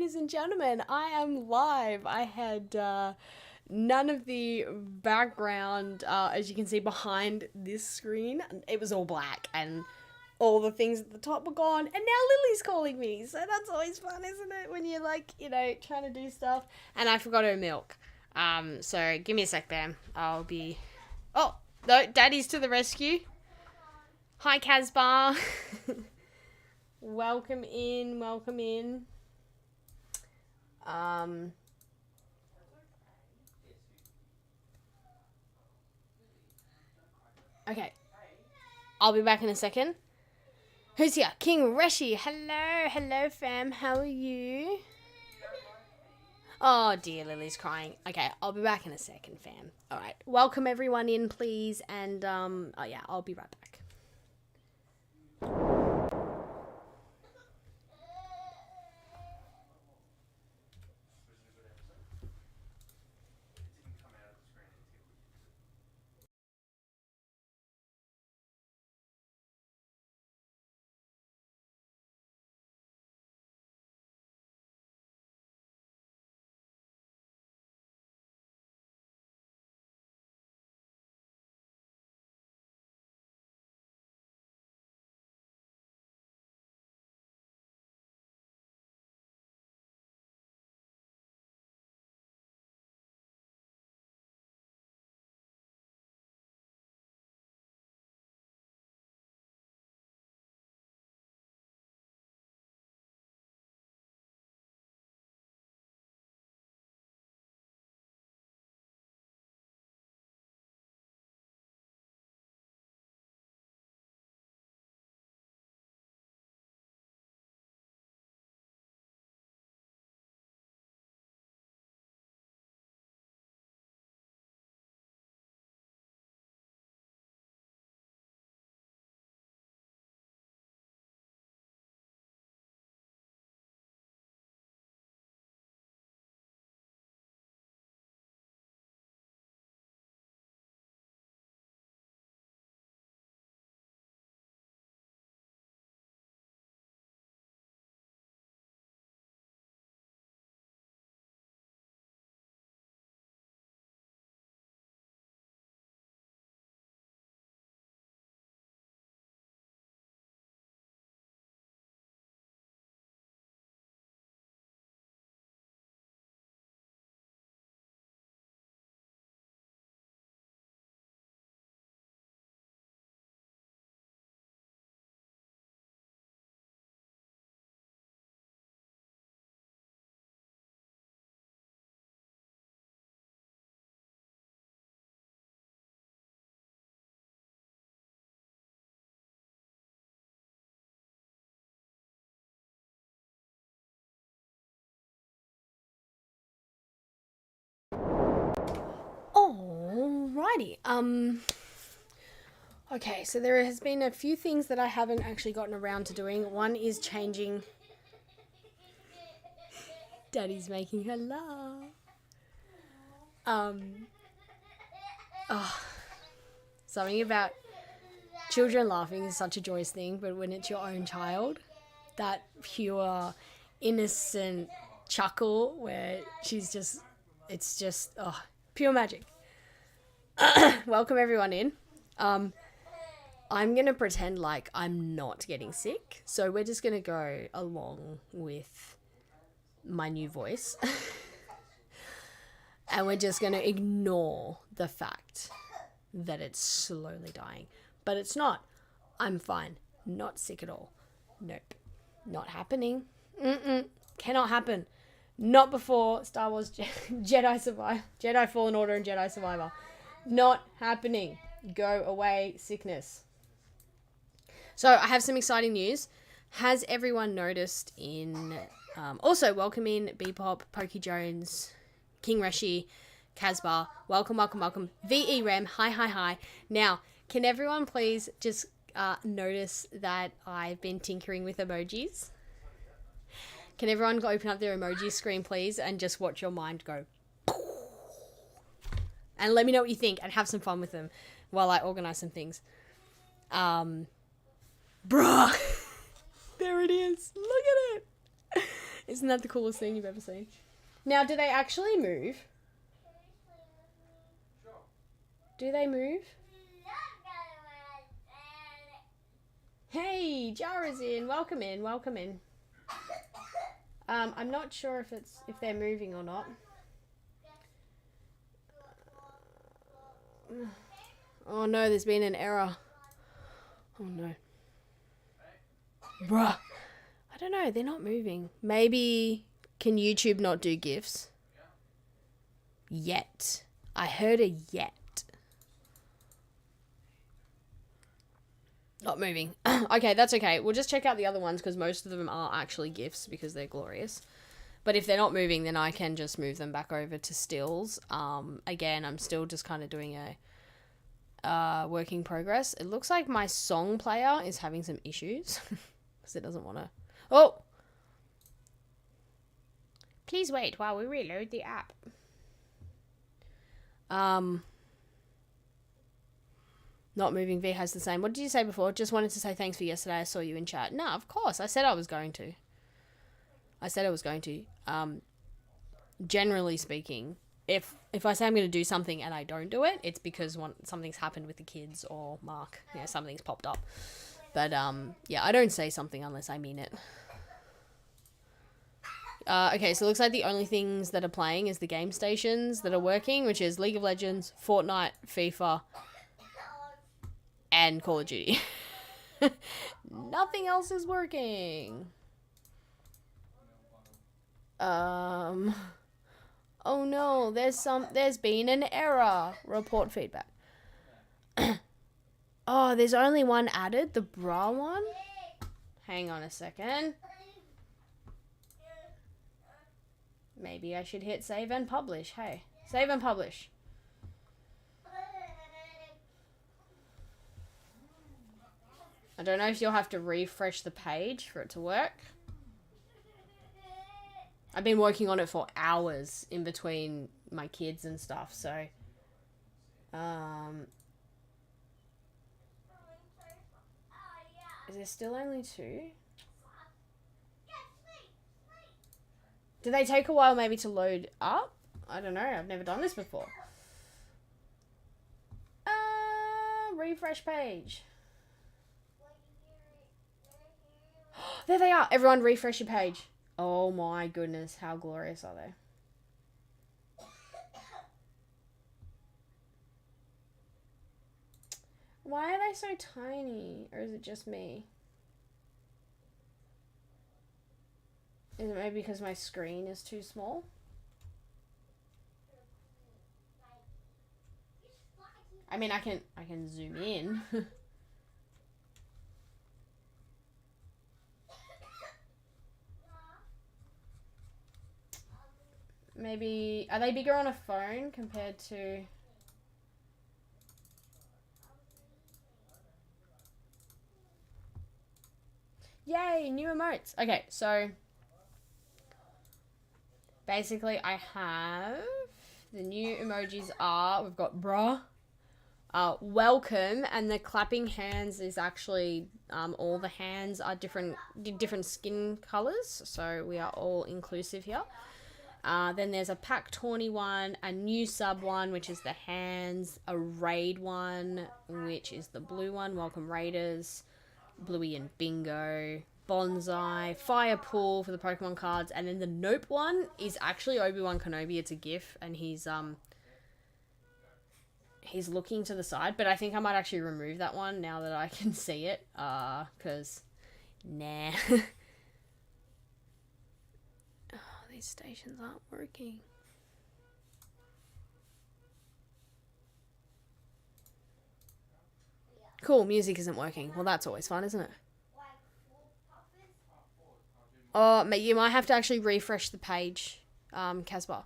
ladies and gentlemen. I am live. I had none of the background, as you can see behind this screen. It was all black and all the things at the top were gone. And now Lily's calling me. So that's always fun, isn't it? When you're like, trying to do stuff. And I forgot her milk. So give me a sec, Bam. I'll be... Oh, no, Daddy's to the rescue. Hi, Casbar. Welcome in. Okay. I'll be back in a second. Who's here? King Reshi. Hello, fam. How are you? Oh, dear, Lily's crying. Okay, I'll be back in a second, fam. All right. Welcome everyone in, please. And, I'll be right back. Alrighty. Okay, so there has been a few things that I haven't actually gotten around to doing. One is changing... Daddy's making her laugh. Something about children laughing is such a joyous thing, but when it's your own child, that pure, innocent chuckle where it's just pure magic. Welcome everyone in. I'm going to pretend like I'm not getting sick. So we're just going to go along with my new voice. And we're just going to ignore the fact that it's slowly dying. But it's not. I'm fine. Not sick at all. Nope. Not happening. Cannot happen. Not before Star Wars Jedi Fallen Order and Jedi Survivor. Not happening. Go away, sickness. So I have some exciting news. Has everyone noticed also welcome in Bebop, Pokey Jones, King Reshi, Casbar. Welcome. VE Rem. Hi. Now, can everyone please just notice that I've been tinkering with emojis? Can everyone go open up their emoji screen, please, and just watch your mind go. And let me know what you think and have some fun with them while I organize some things. Bruh. There it is. Look at it. Isn't that the coolest thing you've ever seen? Now, do they actually move? Do they move? Hey, Jara's in. Welcome in. Welcome in. I'm not sure if they're moving or not. Oh no, there's been an error. Oh no. Bruh. I don't know, they're not moving. Maybe, can YouTube not do GIFs? Yet. I heard a yet. Not moving. Okay, that's okay. We'll just check out the other ones because most of them are actually GIFs because they're glorious. But if they're not moving, then I can just move them back over to stills. Again, I'm still just kind of doing a work in progress. It looks like my song player is having some issues because it doesn't want to... Oh! Please wait while we reload the app. Not moving V has the same. What did you say before? Just wanted to say thanks for yesterday. I saw you in chat. No, of course. I said I was going to. Generally speaking, if I say I'm going to do something and I don't do it, it's because something's happened with the kids or Mark. Yeah, something's popped up. But, yeah, I don't say something unless I mean it. Okay, so it looks like the only things that are playing is the game stations that are working, which is League of Legends, Fortnite, FIFA, and Call of Duty. Nothing else is working. Oh no, there's been an error. Report feedback. Oh, there's only one added, the bra one? Hang on a second. Maybe I should hit save and publish. Hey, save and publish. I don't know if you'll have to refresh the page for it to work. I've been working on it for hours in between my kids and stuff, so... Is there still only 2? Do they take a while maybe to load up? I don't know, I've never done this before. Refresh page. There they are. Everyone refresh your page. Oh my goodness, how glorious are they? Why are they so tiny? Or is it just me? Is it maybe because my screen is too small? I mean, I can zoom in. Maybe, are they bigger on a phone compared to... Yay, new emotes. Okay, so basically I have the new emojis are, we've got bra, welcome, and the clapping hands is actually all the hands are different skin colors, so we are all inclusive here. Then there's a pack tawny one, a new sub one, which is the hands, a raid one, which is the blue one, welcome raiders, Bluey and Bingo, Bonsai, Fire Pool for the Pokemon cards, and then the Nope one is actually Obi-Wan Kenobi. It's a GIF, and he's looking to the side, but I think I might actually remove that one now that I can see it, because, nah. Oh, these stations aren't working. Cool, music isn't working. Well, that's always fun, isn't it? Oh, you might have to actually refresh the page, Casper.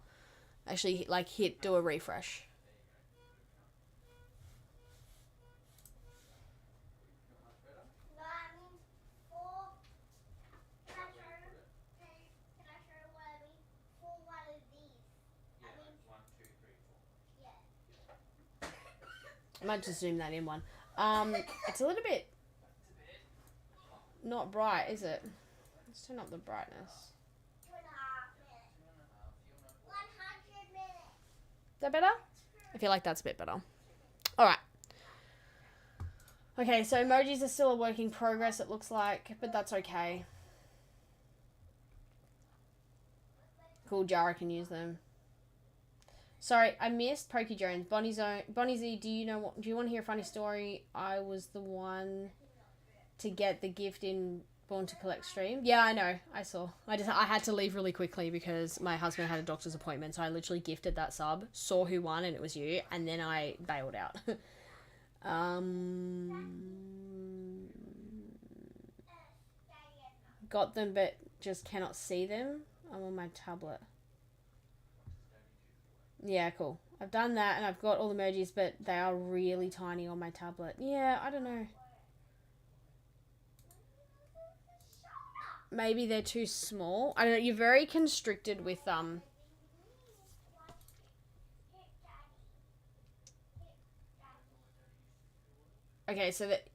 Actually, like, do a refresh. I might just zoom that in one. It's a little bit not bright, is it? Let's turn up the brightness. that better? I feel like that's a bit better. Alright. Okay, so emojis are still a work in progress, it looks like, but that's okay. Cool, Jara can use them. Sorry, I missed Pokey Jones. Bonnie Z, do you want to hear a funny story? I was the one to get the gift in Born to Collect stream. Yeah, I know. I saw. I had to leave really quickly because my husband had a doctor's appointment, so I literally gifted that sub, saw who won, and it was you, and then I bailed out. Got them, but just cannot see them. I'm on my tablet. Yeah, cool. I've done that, and I've got all the emojis, but they are really tiny on my tablet. Yeah, I don't know. Maybe they're too small. I don't know. You're very constricted with Okay, so that.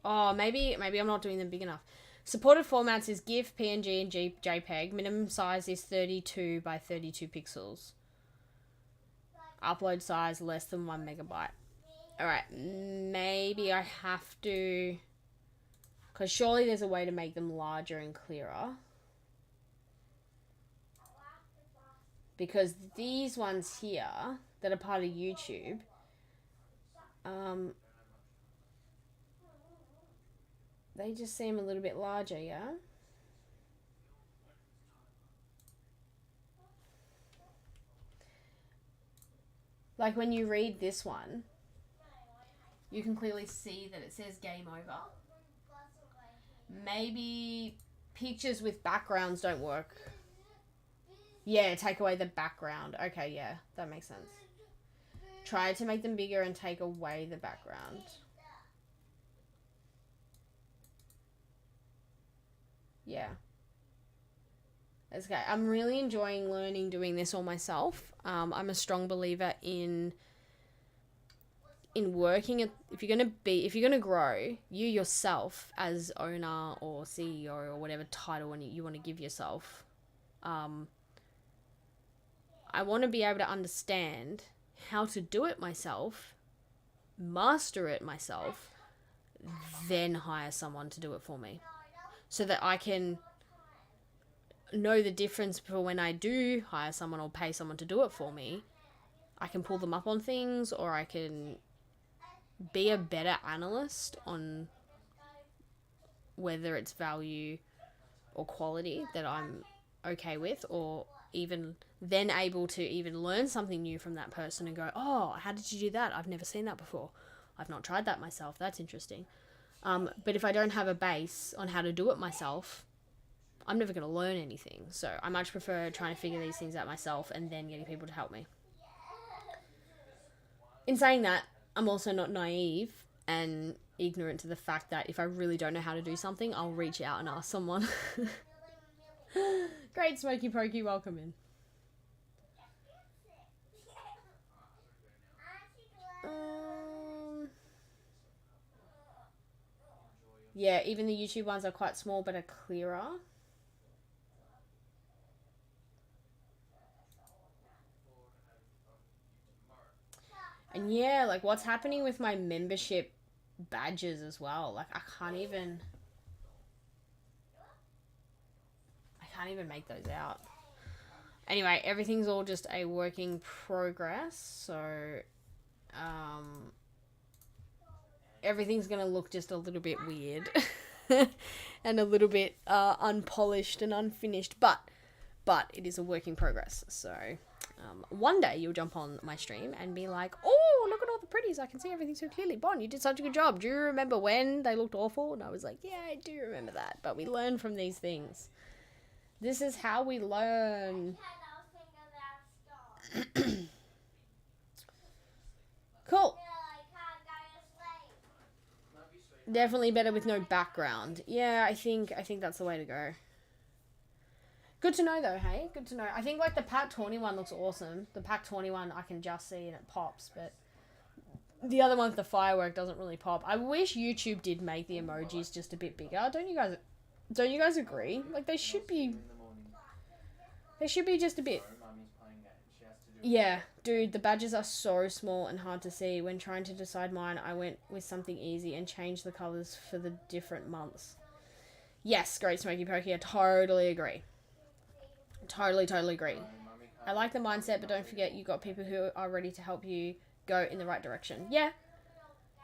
Oh, maybe I'm not doing them big enough. Supported formats is GIF, PNG, and JPEG. Minimum size is 32 by 32 pixels. Upload size less than 1 megabyte. Alright, maybe I have to... Because surely there's a way to make them larger and clearer. Because these ones here that are part of YouTube... they just seem a little bit larger, yeah? Like when you read this one, you can clearly see that it says game over. Maybe pictures with backgrounds don't work. Yeah, take away the background. Okay, yeah, that makes sense. Try to make them bigger and take away the background. Yeah. That's okay. I'm really enjoying learning doing this all myself. I'm a strong believer in working at, if you're gonna grow, you yourself as owner or CEO or whatever title you want to give yourself, I want to be able to understand how to do it myself, master it myself, then hire someone to do it for me, so that I can know the difference for when I do hire someone or pay someone to do it for me. I can pull them up on things, or I can be a better analyst on whether it's value or quality that I'm okay with, or even then able to even learn something new from that person and go, oh, how did you do that? I've never seen that before. I've not tried that myself. That's interesting. But if I don't have a base on how to do it myself, I'm never going to learn anything. So I much prefer trying to figure these things out myself and then getting people to help me. In saying that, I'm also not naive and ignorant to the fact that if I really don't know how to do something, I'll reach out and ask someone. Great, Smoky Pokey, welcome in. Yeah, even the YouTube ones are quite small but are clearer. And yeah, like what's happening with my membership badges as well. Like I can't even make those out. Anyway, everything's all just a work in progress. So everything's going to look just a little bit weird and a little bit unpolished and unfinished, but it is a work in progress. So one day you'll jump on my stream and be like, oh, look at all the pretties. I can see everything so clearly. Bon, you did such a good job. Do you remember when they looked awful? And I was like, yeah, I do remember that. But we learn from these things. This is how we learn. Cool. Definitely better with no background. Yeah, I think that's the way to go. Good to know, though, hey? Good to know. I think, like, the Pack Tawny one looks awesome. The Pack Tawny one I can just see and it pops, but the other one with the firework doesn't really pop. I wish YouTube did make the emojis just a bit bigger. Don't you guys agree? Like, they should be just a bit... Yeah, Dude, the badges are so small and hard to see. When trying to decide mine, I went with something easy and changed the colours for the different months. Yes, Great Smoky Pokey, I totally agree. Totally agree. I like the mindset, but don't forget you got people who are ready to help you go in the right direction. Yeah.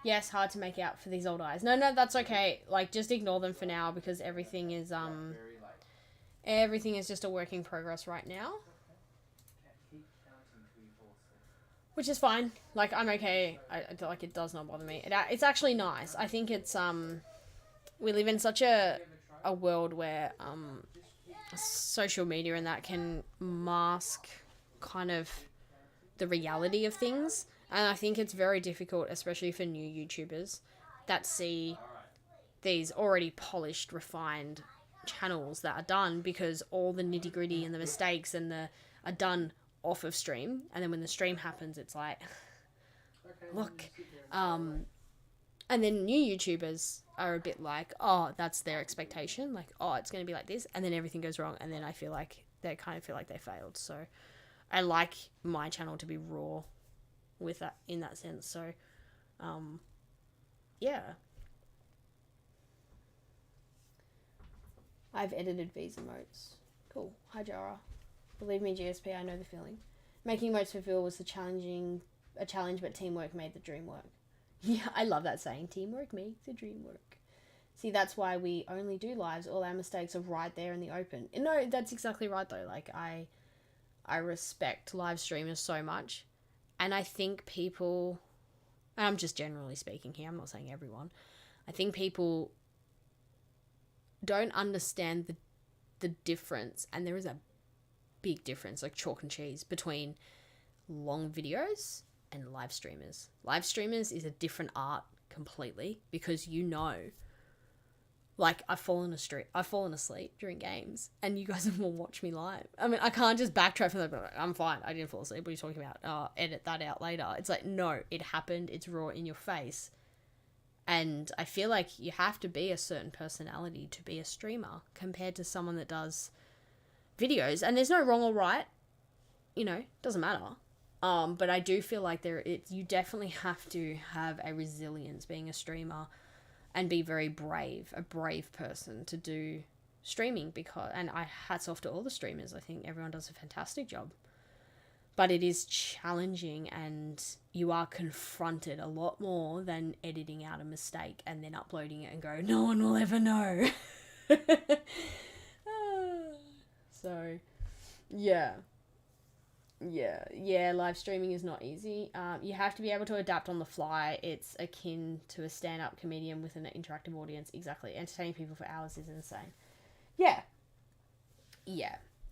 Yes, hard to make out for these old eyes. No, that's okay. Like, just ignore them for now because everything is just a work in progress right now. Which is fine. Like, I'm okay. Like, it does not bother me. It's actually nice. I think it's, we live in such a world where, social media and that can mask kind of the reality of things. And I think it's very difficult, especially for new YouTubers that see these already polished, refined channels that are done because all the nitty gritty and the mistakes and are done off of stream, and then when the stream happens it's like look, and then new YouTubers are a bit like, oh, that's their expectation, like, oh, it's going to be like this, and then everything goes wrong, and then I feel like they kind of feel like they failed. So I like my channel to be raw with that, in that sense. So yeah, I've edited these emotes. Cool. Hi Jara. Believe me, GSP, I know the feeling. Making emotes for Phil was a challenge, but teamwork made the dream work. Yeah, I love that saying. Teamwork makes the dream work. See, that's why we only do lives. All our mistakes are right there in the open. And no, that's exactly right though. Like, I respect live streamers so much. And I think people, and I'm just generally speaking here, I'm not saying everyone, I think people don't understand the difference, and there is a big difference, like chalk and cheese, between long videos and live streamers. Live streamers is a different art completely, because like, I've fallen asleep during games, and you guys will watch me live. I mean, I can't just backtrack from that, but I'm fine, I didn't fall asleep, what are you talking about? Edit that out later. It's like, no, it happened, it's raw in your face. And I feel like you have to be a certain personality to be a streamer compared to someone that does videos. And there's no wrong or right, doesn't matter. But I do feel like you definitely have to have a resilience being a streamer and be very brave, a brave person to do streaming, and hats off to all the streamers. I think everyone does a fantastic job. But it is challenging, and you are confronted a lot more than editing out a mistake and then uploading it and go, no one will ever know. So, yeah, live streaming is not easy. You have to be able to adapt on the fly. It's akin to a stand-up comedian with an interactive audience. Exactly. Entertaining people for hours is insane. Yeah.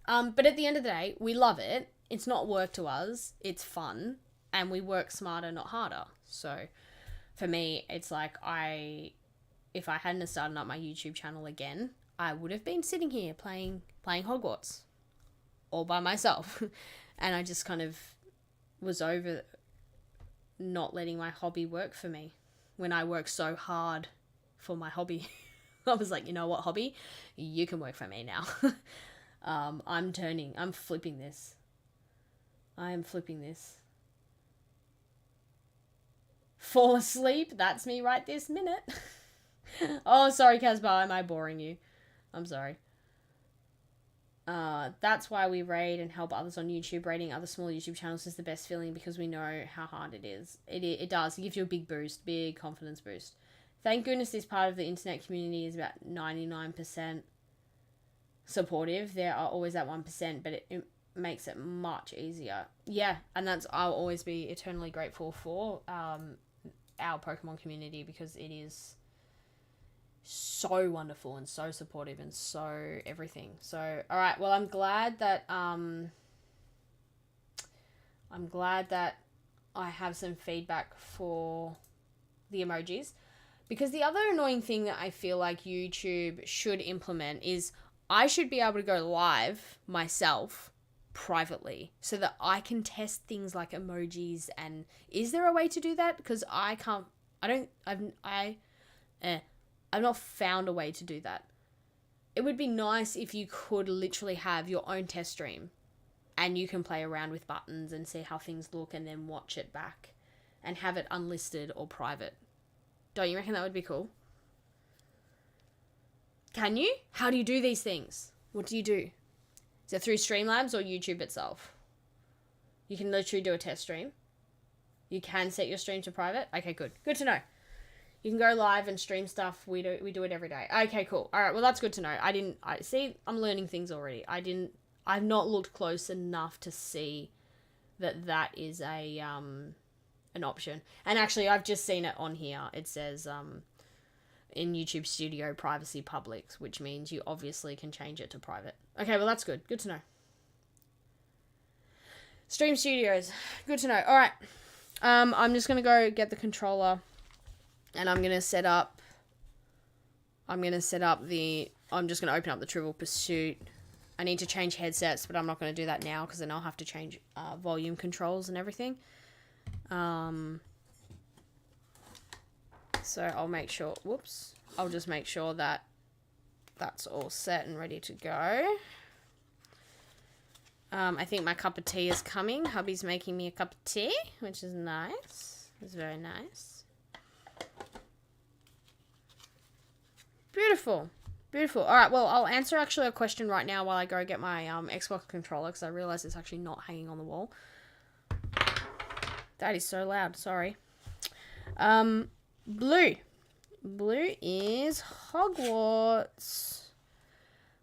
But at the end of the day, we love it. It's not work to us. It's fun. And we work smarter, not harder. So for me, it's like if I hadn't started up my YouTube channel again, I would have been sitting here playing Hogwarts all by myself. And I just kind of was over not letting my hobby work for me when I worked so hard for my hobby. I was like, you know what, hobby? You can work for me now. I'm flipping this. I am flipping this. Fall asleep? That's me right this minute. Oh, sorry, Casbar. Am I boring you? I'm sorry. That's why we raid and help others on YouTube. Raiding other small YouTube channels is the best feeling because we know how hard it is. It does. It gives you a big boost, big confidence boost. Thank goodness this part of the internet community is about 99% supportive. There are always that 1%, but it makes it much easier. Yeah, and I'll always be eternally grateful for our Pokemon community, because it is so wonderful and so supportive and so everything. So, all right, well, I'm glad that I have some feedback for the emojis, because the other annoying thing that I feel like YouTube should implement is I should be able to go live myself privately so that I can test things like emojis. And is there a way to do that? Because I've not found a way to do that. It would be nice if you could literally have your own test stream And you can play around with buttons and see how things look and then watch it back and have it unlisted or private. Don't you reckon that would be cool? Can you? How do you do these things? What do you do? Is it through Streamlabs or YouTube itself? You can literally do a test stream. You can set your stream to private. Okay, good. Good to know. You can go live and stream stuff. We do it every day. Okay, cool. All right, well, that's good to know. See, I'm learning things already. I've not looked close enough to see that is an option. And actually, I've just seen it on here. It says in YouTube Studio Privacy Public, which means you obviously can change it to private. Okay, well, that's good. Good to know. Stream Studios. Good to know. All right. I'm just going to go get the controller and I'm going to set up I'm just going to open up the Trivial Pursuit. I need to change headsets, but I'm not going to do that now because then I'll have to change volume controls and everything. So I'll make sure, I'll just make sure that that's all set and ready to go. I think my cup of tea is coming. Hubby's making me a cup of tea, which is nice. It's very nice. Beautiful. Beautiful. All right, well, I'll answer actually a question right now while I go get my Xbox controller because I realize it's actually not hanging on the wall. That is so loud. Sorry. Blue. Blue is Hogwarts.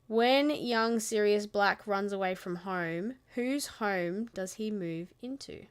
When young Sirius Black runs away from home, whose home does he move into?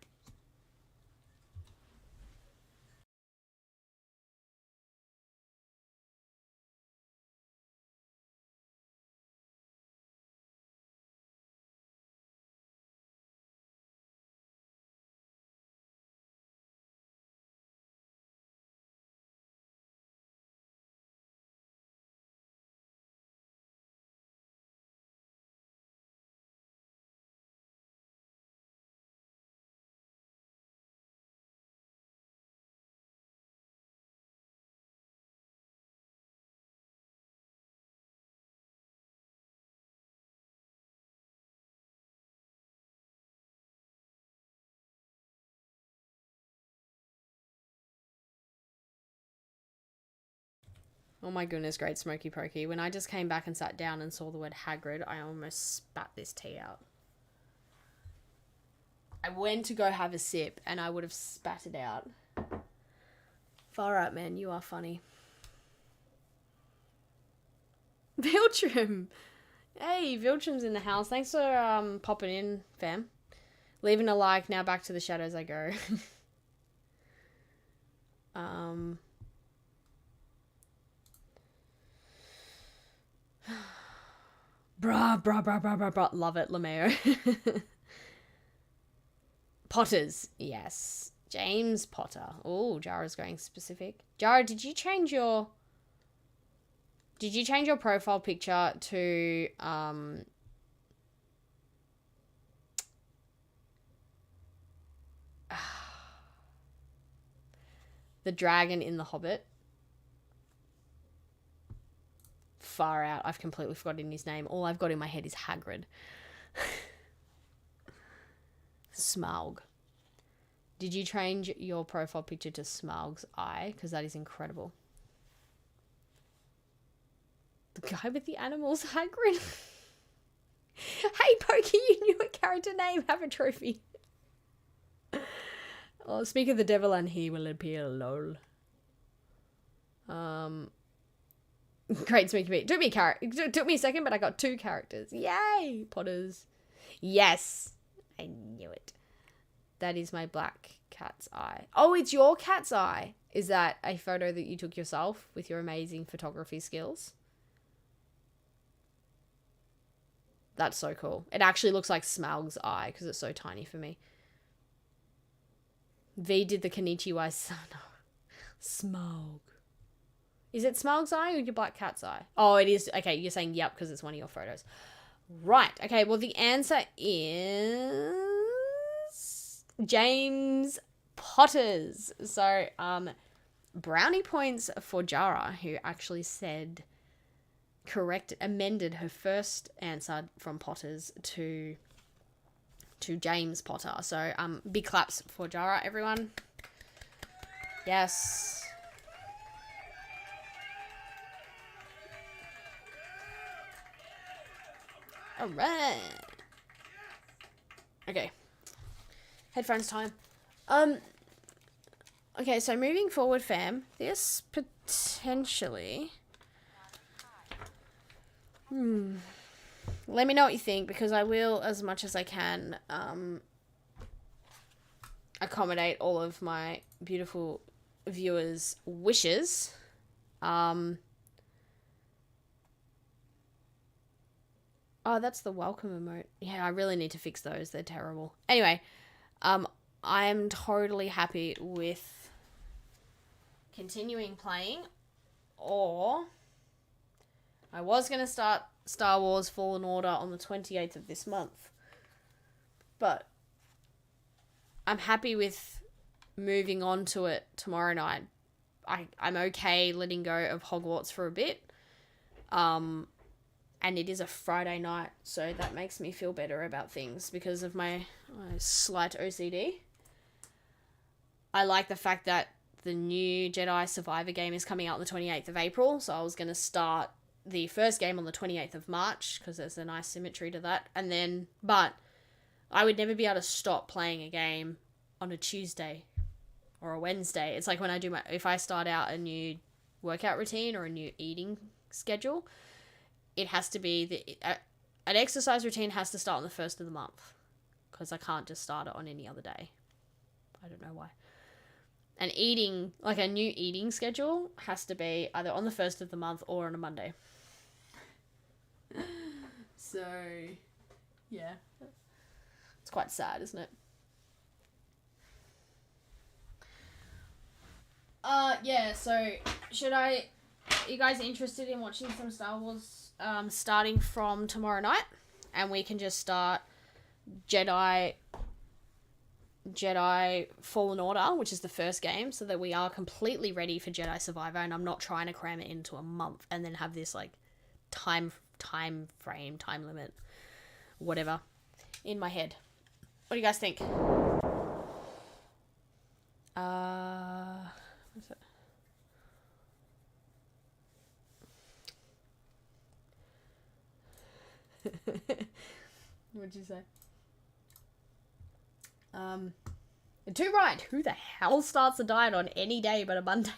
Oh my goodness, great smoky pokey. When I just came back and sat down and saw the word Hagrid, I almost spat this tea out. I went to go have a sip and I would have spat it out. Far out, man. You are funny. Viltrum. Hey, Viltrum's in the house. Thanks for popping in, fam. Leaving a like. Now back to the shadows I go. Bruh. Love it, LeMayo. Potters, yes. James Potter. Oh, Jara's going specific. Jara, did you change your profile picture to the dragon in The Hobbit? Far out. I've completely forgotten his name. All I've got in my head is Hagrid. Smaug. Did you change your profile picture to Smaug's eye? Because that is incredible. The guy with the animals, Hagrid. Hey, Pokey, you knew a character name. Have a trophy. Oh, speak of the devil and he will appear, lol. Great smoky meat. It took me a second, but I got 2 characters. Yay, Potters. Yes. I knew it. That is my black cat's eye. Oh, it's your cat's eye. Is that a photo that you took yourself with your amazing photography skills? That's so cool. It actually looks like Smaug's eye because it's so tiny for me. V did the Kanichiwa Sana. Smaug. Is it Smaug's eye or your black cat's eye? Oh, it is. Okay, you're saying yep because it's one of your photos. Right. Okay, well, the answer is James Potters. So, brownie points for Jara, who actually said amended her first answer from Potters to to James Potter. So big claps for Jara, everyone. Yes. All right. Okay. Headphones time. Okay, so moving forward, fam, this potentially... Let me know what you think, because I will, as much as I can, accommodate all of my beautiful viewers' wishes. Oh, that's the welcome emote. Yeah, I really need to fix those. They're terrible. Anyway, I'm totally happy with continuing playing, or I was going to start Star Wars Fallen Order on the 28th of this month, but I'm happy with moving on to it tomorrow night. I'm okay letting go of Hogwarts for a bit, and it is a Friday night, so that makes me feel better about things because of my slight OCD. I like the fact that the new Jedi Survivor game is coming out on the 28th of April, so I was going to start the first game on the 28th of March, because there's a nice symmetry to that, and then, but I would never be able to stop playing a game on a Tuesday or a Wednesday. It's like when I if I start out a new workout routine or a new eating schedule, it has to be, an exercise routine has to start on the 1st of the month, because I can't just start it on any other day. I don't know why. And eating, like a new eating schedule, has to be either on the 1st of the month or on a Monday. So, yeah. It's quite sad, isn't it? Yeah, so, are you guys interested in watching some Star Wars, starting from tomorrow night? And we can just start Jedi Fallen Order, which is the first game, so that we are completely ready for Jedi Survivor, and I'm not trying to cram it into a month and then have this, like, time limit, whatever, in my head. What do you guys think? What's it? What'd you say? Too right. Who the hell starts a diet on any day but a Monday?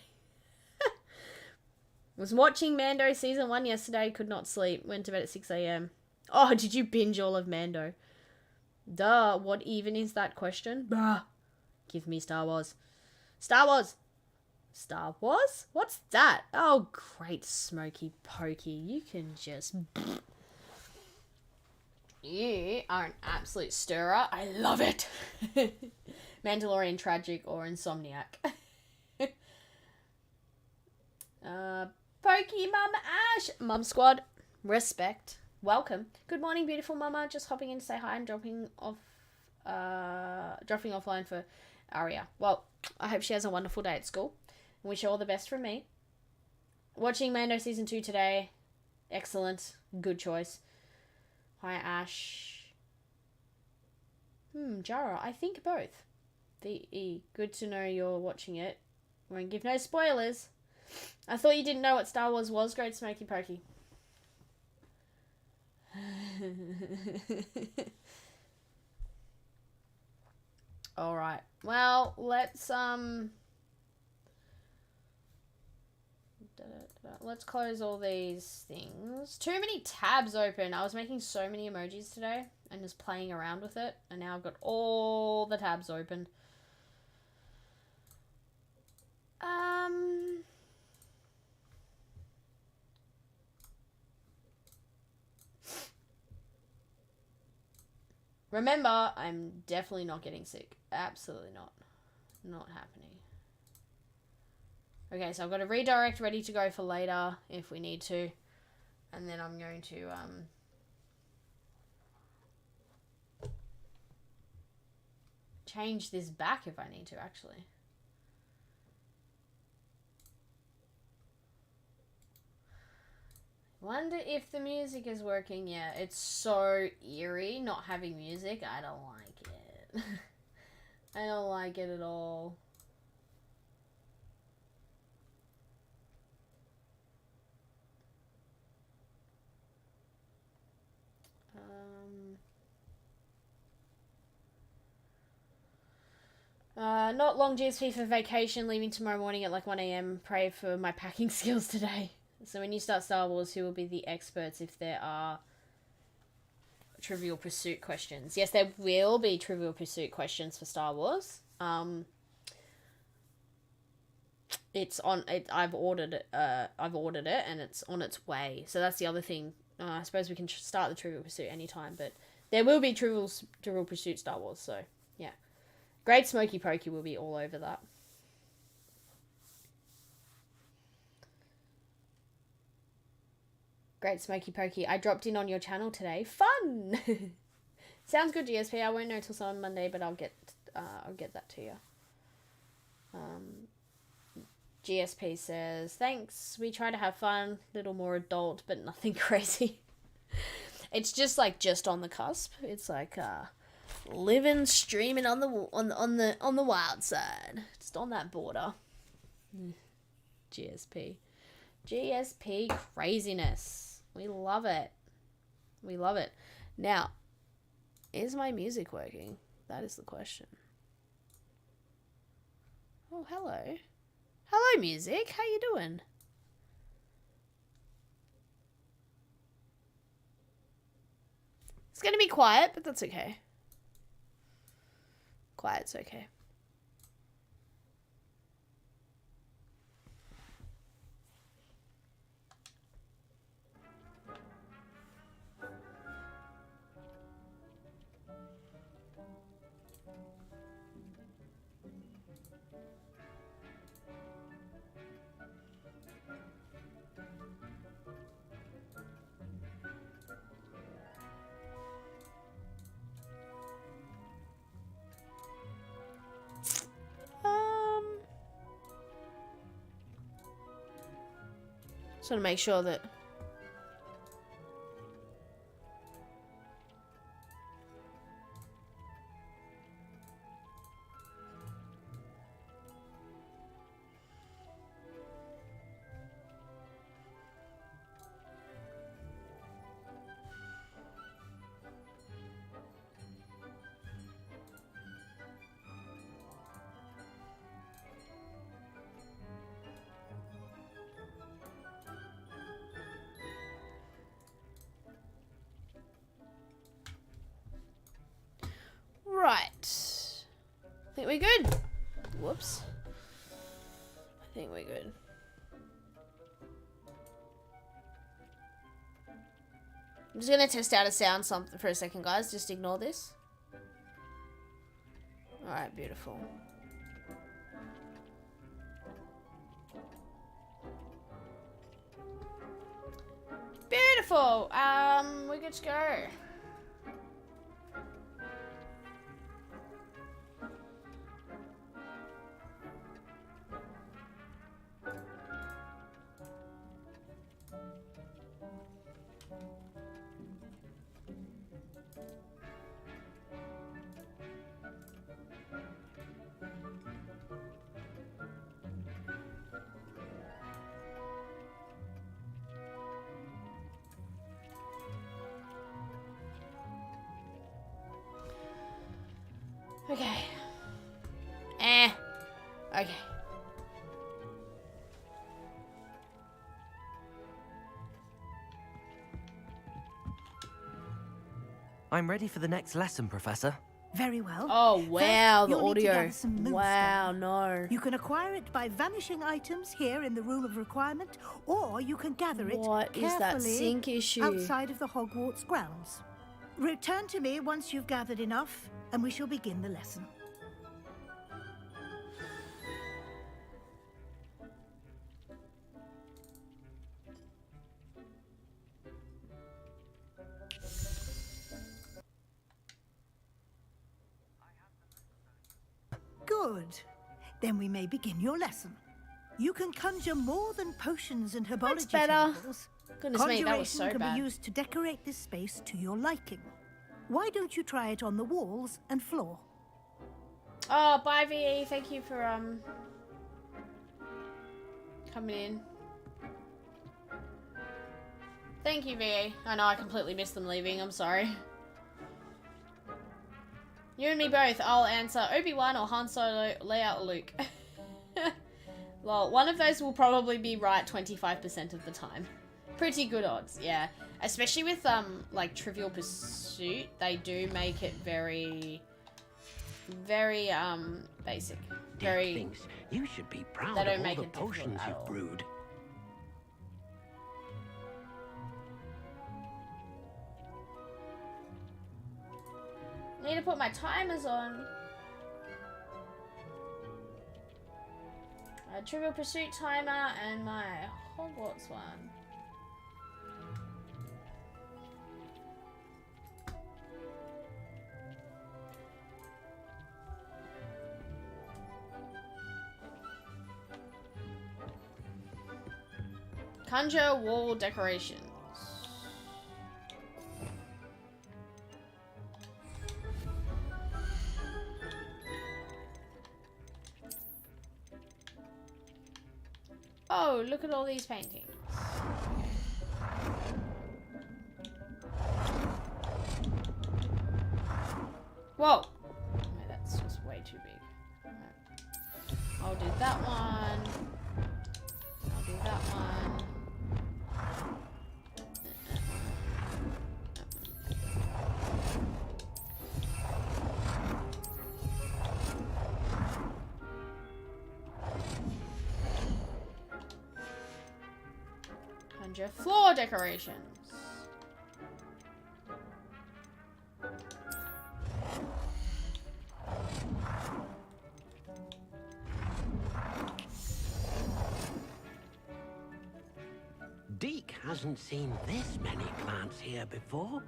Was watching Mando season 1 yesterday, could not sleep, went to bed at 6 a.m. Oh, did you binge all of Mando? Duh, what even is that question? Bah. Give me Star Wars. Star Wars! Star Wars? What's that? Oh, great smoky pokey. You can just... You are an absolute stirrer. I love it. Mandalorian tragic or insomniac. Pokey Mama Ash. Mum Squad. Respect. Welcome. Good morning, beautiful mama. Just hopping in to say hi and dropping offline for Aria. Well, I hope she has a wonderful day at school. Wish her all the best from me. Watching Mando season 2 today. Excellent. Good choice. Hi, Ash. Jara, I think both. VE. Good to know you're watching it. Won't give no spoilers. I thought you didn't know what Star Wars was. Great smoky pokey. Alright. Well, let's close all these things. Too many tabs open. I was making so many emojis today and just playing around with it, and now I've got all the tabs open. Remember, I'm definitely not getting sick. Absolutely not. Not happening. Okay, so I've got a redirect ready to go for later if we need to. And then I'm going to change this back if I need to, actually. Wonder if the music is working. Yeah, it's so eerie not having music. I don't like I don't like it at all. Not long GSP for vacation, leaving tomorrow morning at like 1 a.m. Pray for my packing skills today. So when you start Star Wars, who will be the experts if there are Trivial Pursuit questions? Yes, there will be Trivial Pursuit questions for Star Wars. It's on it. I've ordered it, and it's on its way. So that's the other thing. I suppose we can start the Trivial Pursuit anytime, but there will be Trivial Pursuit Star Wars. So yeah, Great Smoky Pokey will be all over that. Great Smoky Pokey. I dropped in on your channel today. Fun. Sounds good, GSP. I won't know till on Monday, but I'll get that to you. GSP says, thanks. We try to have fun, little more adult, but nothing crazy. It's just like just on the cusp. It's like living, streaming on the wild side, just on that border. GSP craziness. We love it. We love it. Now, is my music working? That is the question. Oh, hello. Hello, music. How you doing? It's going to be quiet, but that's okay. Quiet's okay. Just want to make sure that right. I think we're good. Whoops. I think we're good. I'm just going to test out a sound something for a second, guys. Just ignore this. Alright, beautiful. Beautiful. We're good to go. Okay. Okay. I'm ready for the next lesson, Professor. Very well. Oh, wow, the you'll need to audio. gather some moonstone. Wow, no. You can acquire it by vanishing items here in the Room of Requirement, or you can gather it What is that carefully sync issue? outside of the Hogwarts grounds. Return to me once you've gathered enough, and we shall begin the lesson. Good. Then we may begin your lesson. You can conjure more than potions and herbology That's better. tables. Goodness me, that was so Conjuration can bad. be used to decorate this space to your liking. Why don't you try it on the walls and floor? Oh, bye VE. Thank you for coming in. Thank you, VE. I know I completely missed them leaving. I'm sorry. You and me both. I'll answer Obi-Wan or Han Solo, Leia or Luke. Well, one of those will probably be right 25% of the time. Pretty good odds, yeah. Especially with, like, Trivial Pursuit, they do make it very, very, basic. Very... Thinks you should be proud They don't of all make the it difficult potions at you've all. brewed. Need to put my timers on. A Trivial Pursuit timer and my Hogwarts one. Conjure wall decorations. Oh, look at all these paintings. Whoa! No, that's just way too big. Right. I'll do that one. I'll do that one. Conjure floor decorations. Deke hasn't seen this many plants here before.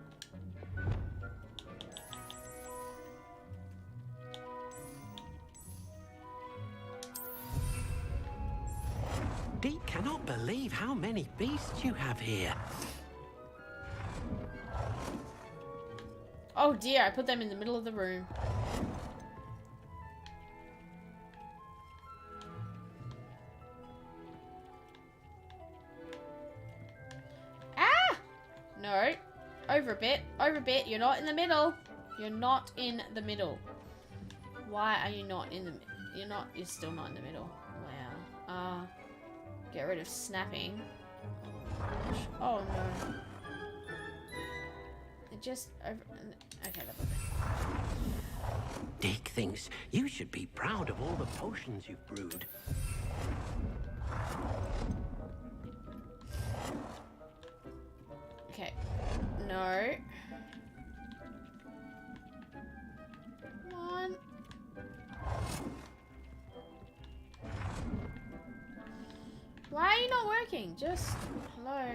Deke cannot believe how many beasts you have here. Oh dear, I put them in the middle of the room. Ah! No. Over a bit. Over a bit. You're not in the middle. You're not in the middle. Why are you not in the middle? You're still not in the middle. Wow. Get rid of snapping. Oh no. It just over. Okay, that's okay. Deke thinks you should be proud of all the potions you've brewed. Okay. No. Come on. Why are you not working? Just hello.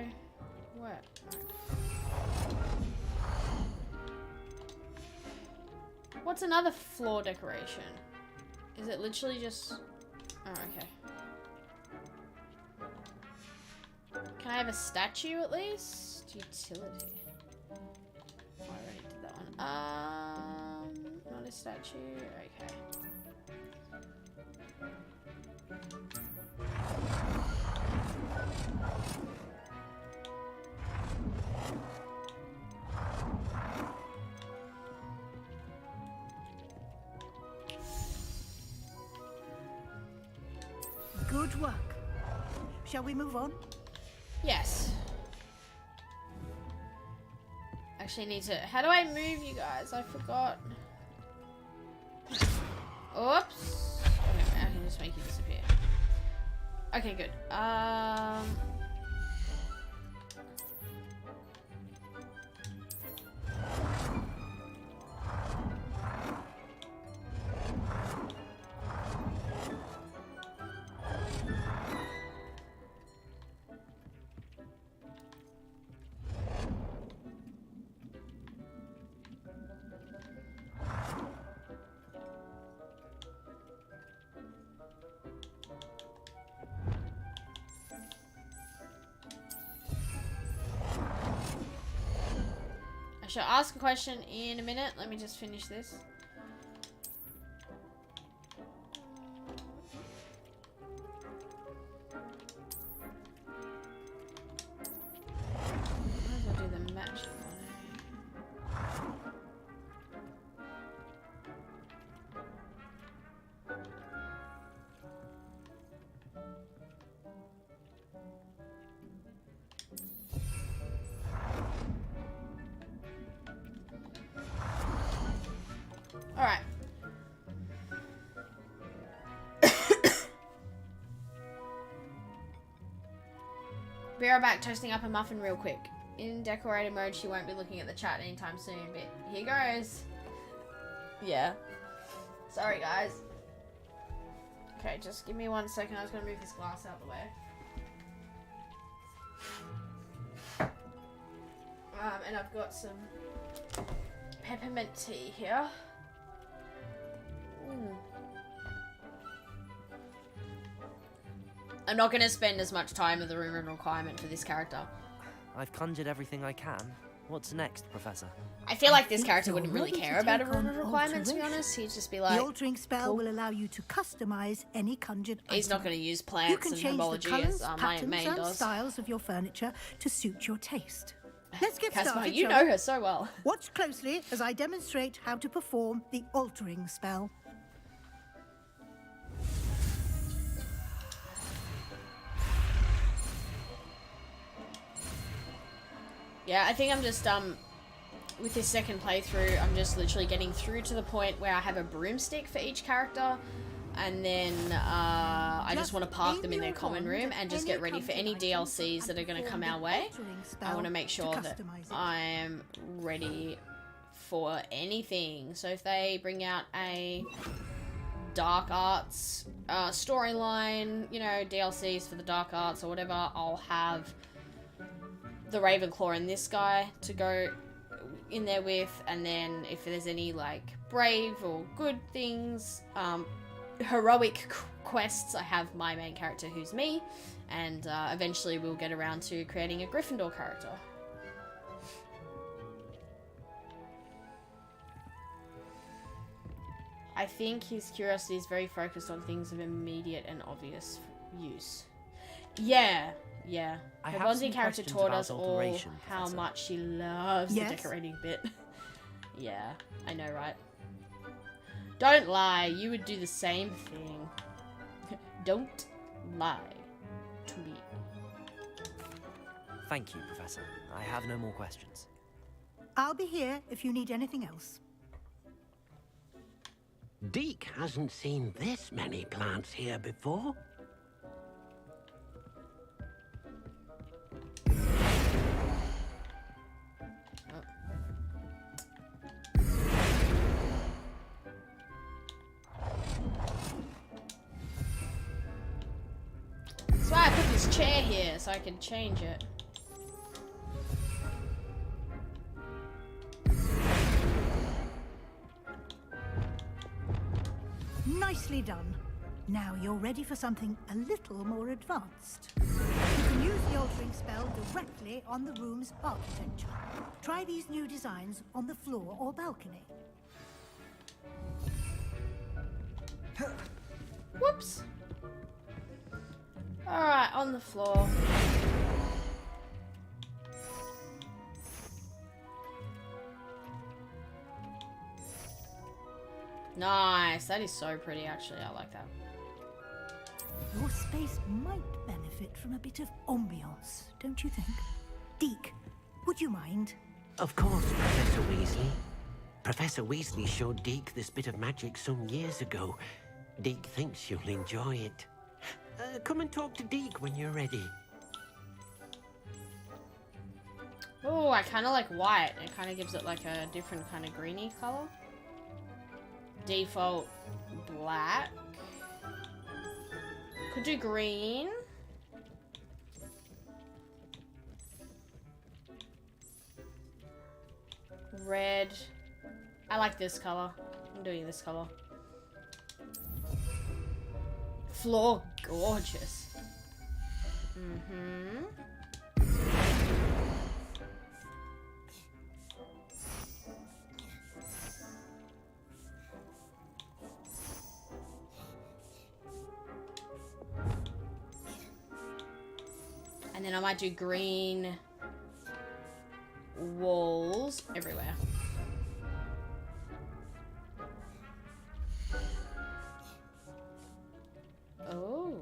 Work. What's another floor decoration? Is it literally just... Oh, okay. Can I have a statue at least? Utility. Oh, I already did that one. Not a statue. Okay. Good work. Shall we move on? Yes. Actually need to... How do I move you guys? I forgot. Oops. Okay, I can just make you disappear. Okay, good. I shall ask a question in a minute. Let me just finish this. Alright. Be right back, toasting up a muffin real quick. In decorated mode, she won't be looking at the chat anytime soon, but here goes. Yeah. Sorry, guys. Okay, just give me 1 second. I was going to move this glass out of the way. And I've got some peppermint tea here. I'm not going to spend as much time in the room and requirement for this character. I've conjured everything I can. What's next, Professor? I feel like this character wouldn't really care about a room and requirement, to be honest. He'd just be like... The altering spell will allow you to customize any conjured item. He's not going to use You plants can and change the herbology colours, as my patterns, main and does. styles of your furniture to suit your taste. Let's get Caspar, started, you shall know we? her so well. Watch closely as I demonstrate how to perform the altering spell. Yeah, I think I'm just, with this second playthrough, I'm just literally getting through to the point where I have a broomstick for each character, and then I just want to park them in their common room and just get ready for any DLCs that are going to come our way. I want to make sure that I am ready for anything. So if they bring out a dark arts storyline, you know, DLCs for the dark arts or whatever, I'll have the Ravenclaw and this guy to go in there with, and then if there's any like brave or good things, heroic quests, I have my main character who's me, and eventually we'll get around to creating a Gryffindor character. I think his curiosity is very focused on things of immediate and obvious use. Yeah. Her bonding character taught us all how much she loves the decorating bit. Yeah, I know, right? Don't lie, you would do the same thing. Don't lie to me. Thank you, Professor. I have no more questions. I'll be here if you need anything else. Deke hasn't seen this many plants here before. That's why I put this chair here, so I can change it. Nicely done. Now you're ready for something a little more advanced. You can use the altering spell directly on the room's architecture. Try these new designs on the floor or balcony. Whoops. Alright, on the floor. Nice. That is so pretty, actually. I like that. Your space might benefit from a bit of ambiance, don't you think? Deke, would you mind? Of course, Professor Weasley. Professor Weasley showed Deke this bit of magic some years ago. Deke thinks you'll enjoy it. Come and talk to Deke when you're ready. Oh, I kind of like white. It kind of gives it like a different kind of greeny color. Default black. Could do green. Red. I like this color. I'm doing this color. Floor gorgeous. Mm-hmm. And then I might do green walls everywhere. Oh.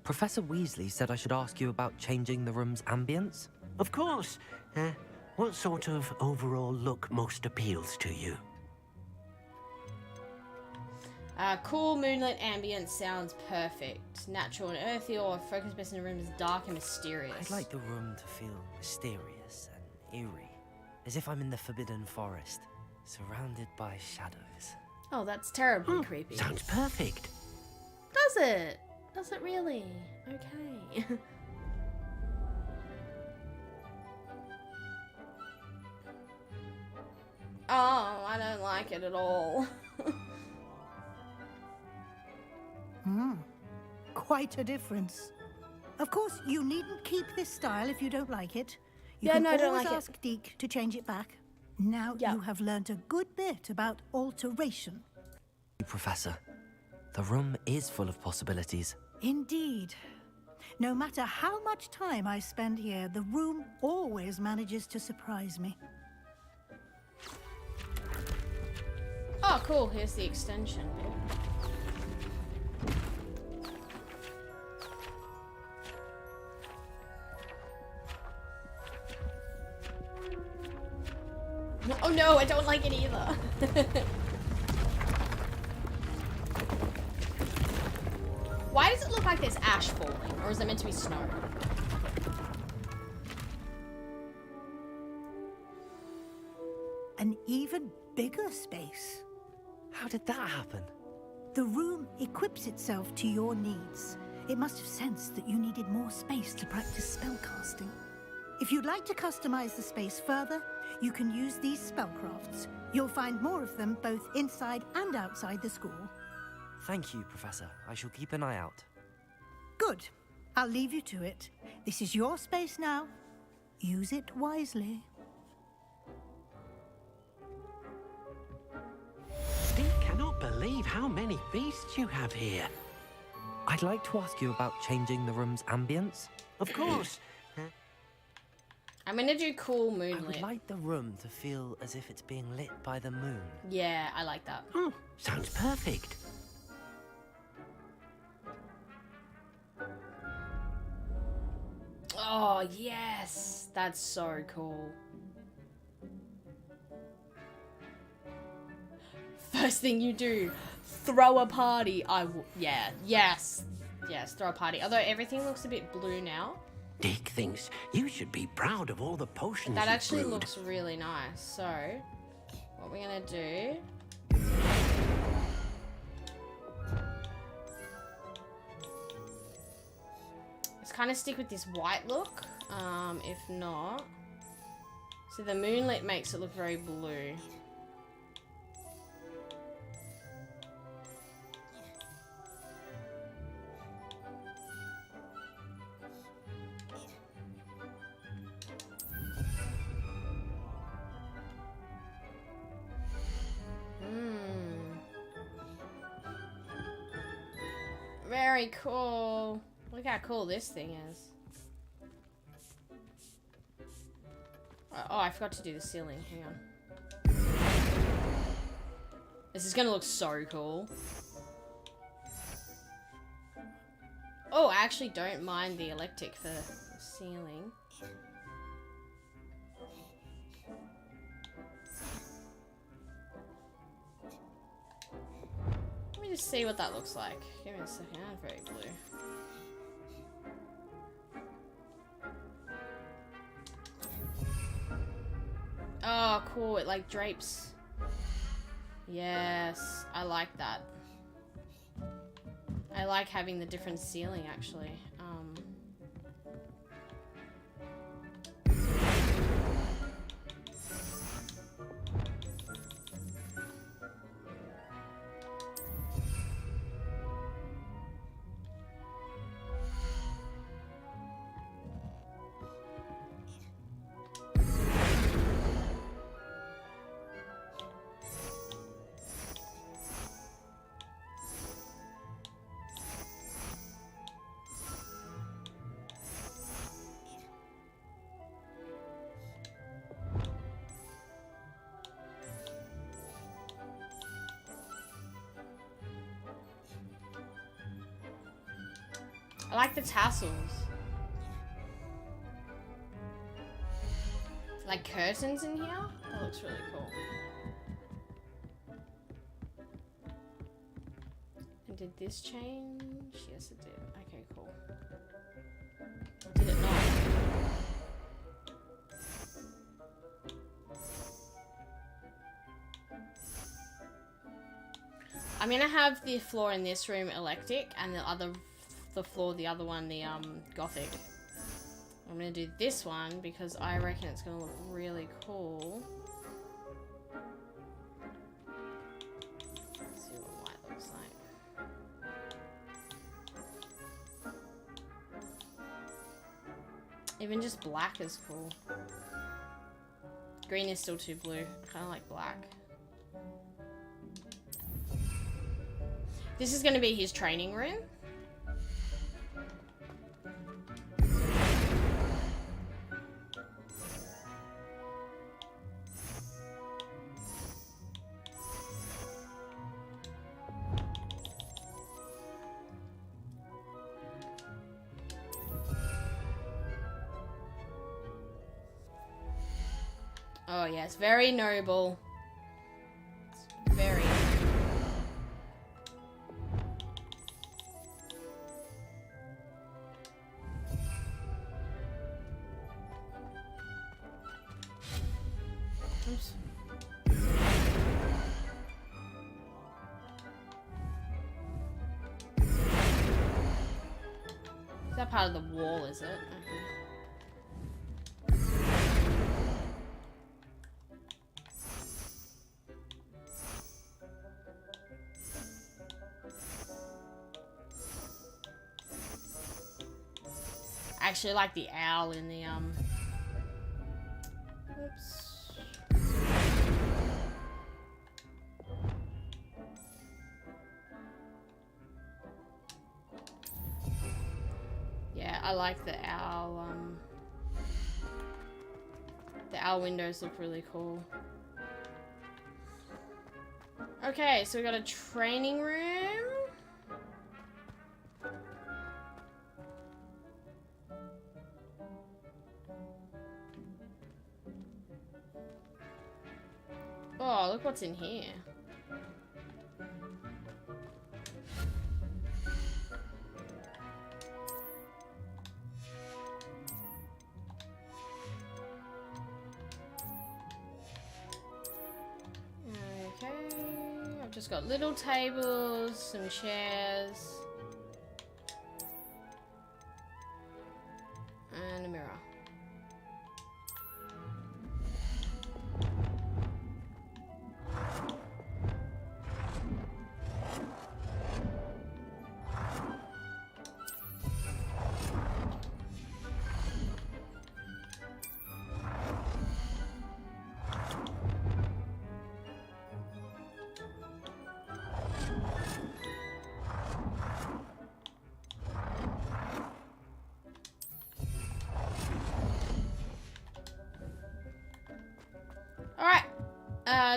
Professor Weasley said I should ask you about changing the room's ambience. Of course. What sort of overall look most appeals to you? Cool moonlit ambience sounds perfect. Natural and earthy, or focus best in the room is dark and mysterious. I'd like the room to feel mysterious and eerie, as if I'm in the Forbidden Forest, surrounded by shadows. Oh, that's terribly creepy. Sounds perfect. Does it? Does it really? Okay. Oh, I don't like it at all. Quite a difference. Of course, you needn't keep this style if you don't like it. You Yeah, can no, I don't always like it. ask Deke to change it back. Now Yeah. you have learned a good bit about alteration. Professor, the room is full of possibilities. Indeed. No matter how much time I spend here, the room always manages to surprise me. Oh, cool. Here's the extension. Oh no, I don't like it either. Why does it look like there's ash falling? Or is it meant to be snow? An even bigger space. How did that happen? The room equips itself to your needs. It must have sensed that you needed more space to practice spellcasting. If you'd like to customize the space further, you can use these spellcrafts. You'll find more of them both inside and outside the school. Thank you, Professor. I shall keep an eye out. Good. I'll leave you to it. This is your space now. Use it wisely. Steve cannot believe how many beasts you have here. I'd like to ask you about changing the room's ambience. Of course. I'm gonna do cool I moonlit. would like the room to feel as if it's being lit by the moon. Yeah, I like that. Sounds perfect. Oh, yes. That's so cool. First thing you do, throw a party. Yeah, yes. Yes, throw a party. Although everything looks a bit blue now. Dick thinks you should be proud of all the potions That you've actually brewed. looks really nice. So, what we're gonna do... Let's kind of stick with this white look. If not... So the moonlit makes it look very blue. Very cool. Look how cool this thing is. Oh, I forgot to do the ceiling. Hang on. This is gonna look so cool. Oh, I actually don't mind the electric for the ceiling. Let me just see what that looks like. Give me a second. I'm very blue. Oh, cool. It like drapes. Yes, I like that. I like having the different ceiling actually. I like the tassels. like curtains in here. That looks really cool. And did this change? Yes, it did. Okay, cool. Did it not? I'm gonna have the floor in this room electric and the other one, the gothic. I'm gonna do this one because I reckon it's gonna look really cool. Let's see what white looks like. Even just black is cool. Green is still too blue. I kinda like black. This is gonna be his training room. Oh yes, very noble. It's very. Oops. Is that part of the wall, is it? Okay. I actually like the owl in the oops. Yeah, I like the owl. The owl windows look really cool. Okay, so we got a training room. Oh, look what's in here. Okay, I've just got little tables, some chairs, and a mirror.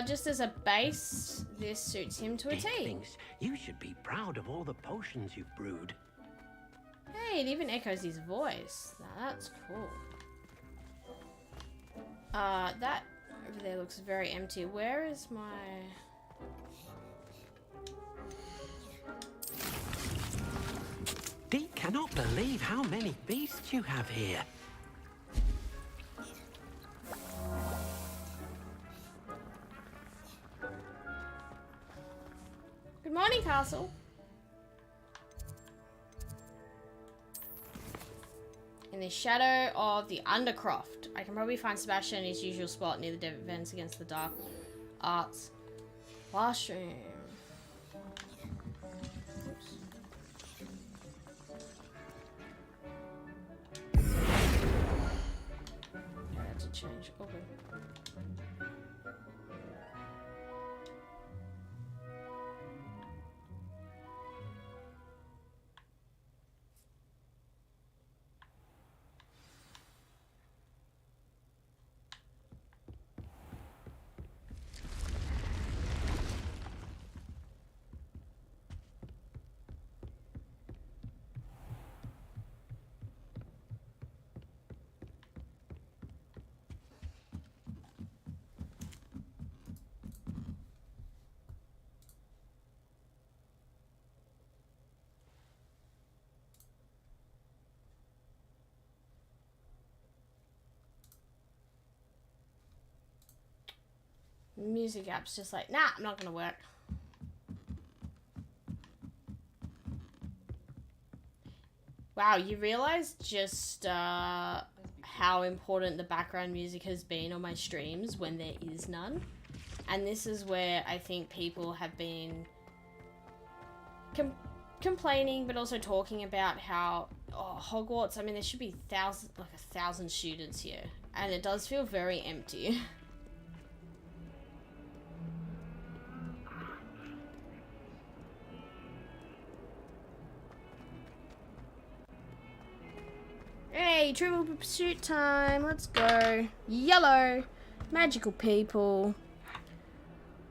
Just as a base, this suits him to a Dick T. thinks you should be proud of all the potions you've brewed. Hey, it even echoes his voice. That's cool. That over there looks very empty. Where is my... Dick cannot believe how many beasts you have here. Good morning, Castle. In the shadow of the Undercroft, I can probably find Sebastian in his usual spot near the vents against the dark arts classroom. Oops. I had to change. Okay. music app's just like, nah, I'm not gonna work. Wow, you realize just how important the background music has been on my streams when there is none. And this is where I think people have been complaining, but also talking about how Hogwarts, I mean, there should be 1,000 students here. And it does feel very empty. Hey, Trivial Pursuit time. Let's go. Yellow. Magical people.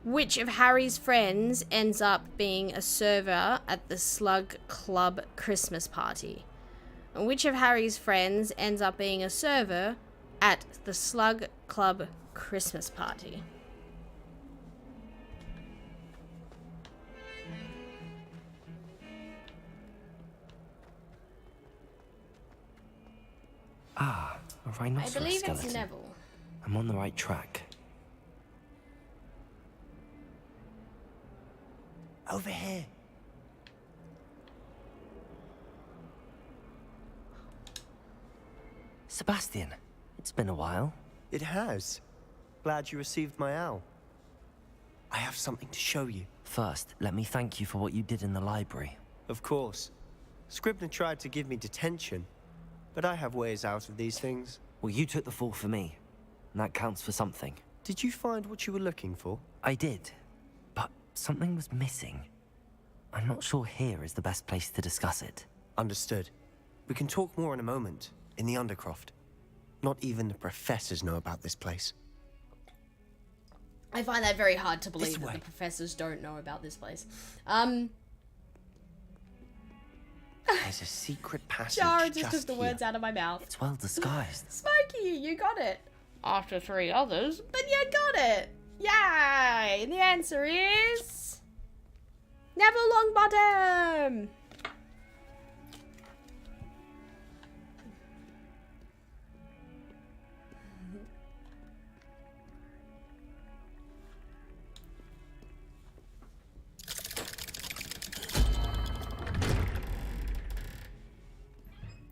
Which of Harry's friends ends up being a server at the Slug Club Christmas party? And which of Harry's friends ends up being a server at the Slug Club Christmas party? Ah, a I rhinoceros believe skeleton. it's Neville. I'm on the right track. Over here. Sebastian, it's been a while. It has. Glad you received my owl. I have something to show you. First, let me thank you for what you did in the library. Of course. Scribner tried to give me detention, but I have ways out of these things. Well, you took the fall for me, and that counts for something. Did you find what you were looking for? I did, but something was missing. I'm not sure here is the best place to discuss it. Understood. We can talk more in a moment, in the Undercroft. Not even the professors know about this place. I find that very hard to believe This that way. the professors don't know about this place. There's a secret passage Jara just just took the here. words out of my mouth. It's well disguised. Smokey, you got it. After 3 others, but you got it. Yay! And the answer is Neville Longbottom.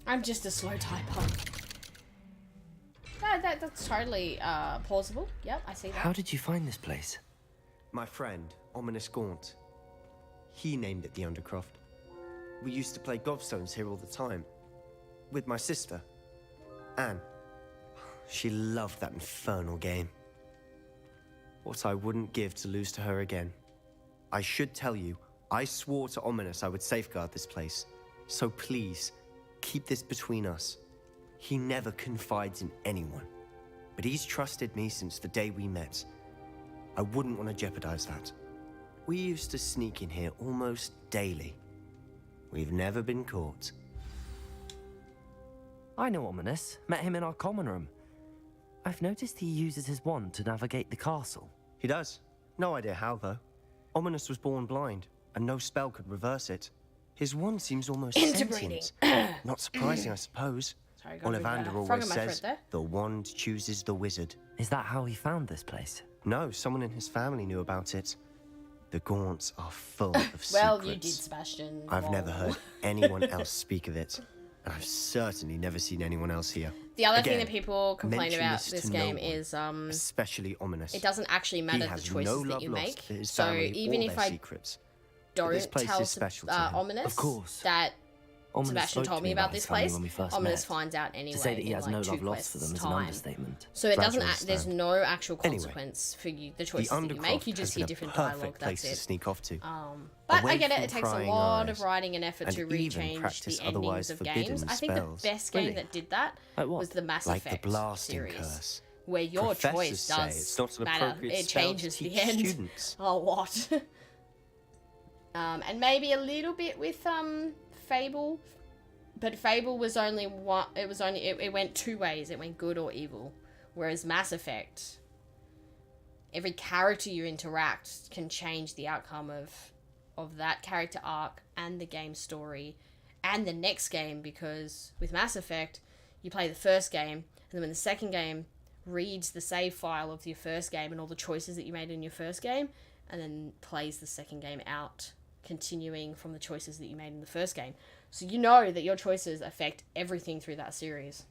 I'm just a slow typer. That's totally plausible. Yep, I see that. How did you find this place? My friend, Ominous Gaunt. He named it the Undercroft. We used to play gobstones here all the time. With my sister, Anne. She loved that infernal game. What I wouldn't give to lose to her again. I should tell you, I swore to Ominous I would safeguard this place. So please, keep this between us. He never confides in anyone. But he's trusted me since the day we met. I wouldn't want to jeopardize that. We used to sneak in here almost daily. We've never been caught. I know Ominous. Met him in our common room. I've noticed he uses his wand to navigate the castle. He does. No idea how, though. Ominous was born blind, and no spell could reverse it. His wand seems almost Interbreeding. sentient. Not surprising, I suppose. Sorry, got a bit, Ollivander frog always in my throat says, there. the wand chooses the wizard. Is that how he found this place? No, someone in his family knew about it. The Gaunts are full of Well, secrets. you did, Sebastian. I've Lol. never heard anyone else speak of it. And I've certainly never seen anyone else here. The other thing Again, that people complain mention about this this to no game one, is especially Ominous. it doesn't actually matter He the has choices no that love you lost make. for his So family even or if their I secrets. But this don't place tell is special to him. Ominous Of course. that Ominous Sebastian spoke told to me about his this family place, when we first Ominous met. finds out anyway. To say that he in, has like, no 2 love lost for them quests' is an time. understatement. So it doesn't. Gradual There's stand. no actual Anyway, consequence for you, the The choices that you make. Undercroft You just has hear been a different perfect dialogue. place That's to it. sneak off to. But Away I get it. from It takes a prying lot eyes, of writing and effort and to even rechange practice the endings otherwise of forbidden games. I think the spells. best game Really? that did that Like what? was the Mass Like the Effect blasting series, curse. where your Professors choice say does it's not an matter. appropriate It spell to changes the teach end students. a lot. And maybe a little bit with Fable, but Fable was only one. It went 2 ways. It went good or evil. Whereas Mass Effect, every character you interact can change the outcome of that character arc and the game story and the next game, because with Mass Effect you play the first game, and then when the second game reads the save file of your first game and all the choices that you made in your first game, and then plays the second game out, continuing from the choices that you made in the first game. So you know that your choices affect everything through that series,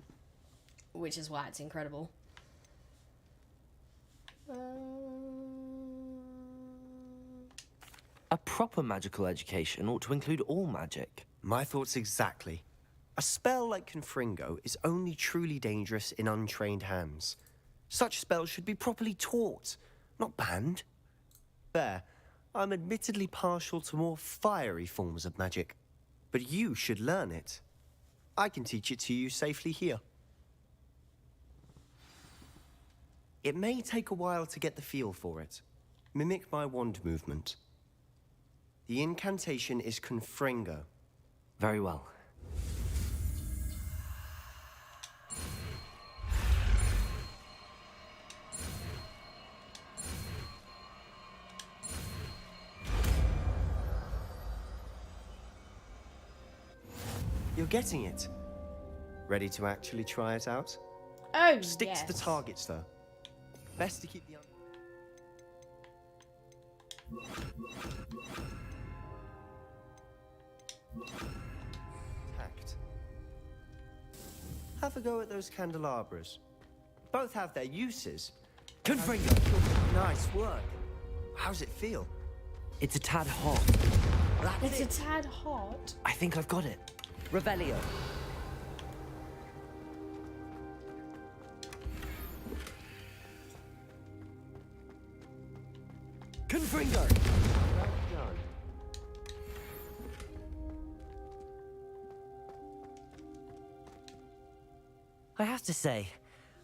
which is why it's incredible. A proper magical education ought to include all magic. My thoughts exactly. A spell like Confringo is only truly dangerous in untrained hands. Such spells should be properly taught, not banned. There, I'm admittedly partial to more fiery forms of magic, but you should learn it. I can teach it to you safely here. It may take a while to get the feel for it. Mimic my wand movement. The incantation is Confringo. Very well. You're getting it. Ready to actually try it out? Oh, Stick yes. to the targets, though. Best to keep the... Tact. Have a go at those candelabras. Both have their uses. Confringo! Nice work. How's it feel? It's a tad hot. It's a tad hot. I think I've got it. Revelio. Confringo! Well done. I have to say,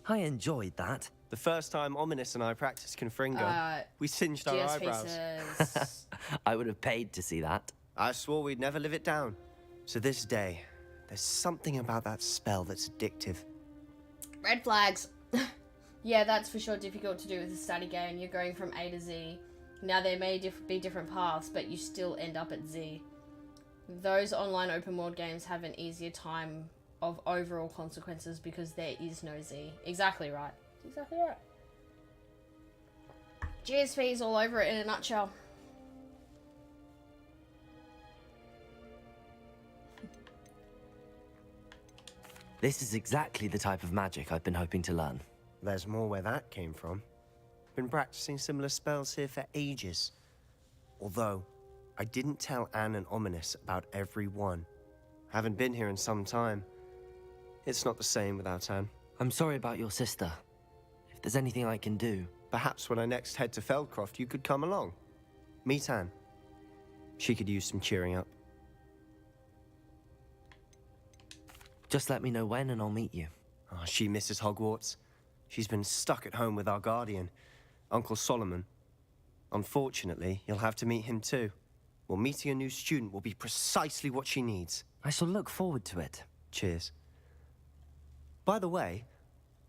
I enjoyed that. The first time Ominous and I practiced Confringo, we singed our GS eyebrows. faces. I would have paid to see that. I swore we'd never live it down. To this day, there's something about that spell that's addictive. Red flags. Yeah, that's for sure difficult to do with a study game. You're going from A to Z. Now, there may be different paths, but you still end up at Z. Those online open world games have an easier time of overall consequences because there is no Z. Exactly right. Exactly right. GSP's all over it in a nutshell. This is exactly the type of magic I've been hoping to learn. There's more where that came from. Been practicing similar spells here for ages. Although, I didn't tell Anne and Ominous about every one. Haven't been here in some time. It's not the same without Anne. I'm sorry about your sister. If there's anything I can do... Perhaps when I next head to Feldcroft, you could come along. Meet Anne. She could use some cheering up. Just let me know when and I'll meet you. Oh, she misses Hogwarts. She's been stuck at home with our guardian, Uncle Solomon. Unfortunately, you'll have to meet him too. Well, meeting a new student will be precisely what she needs. I shall look forward to it. Cheers. By the way,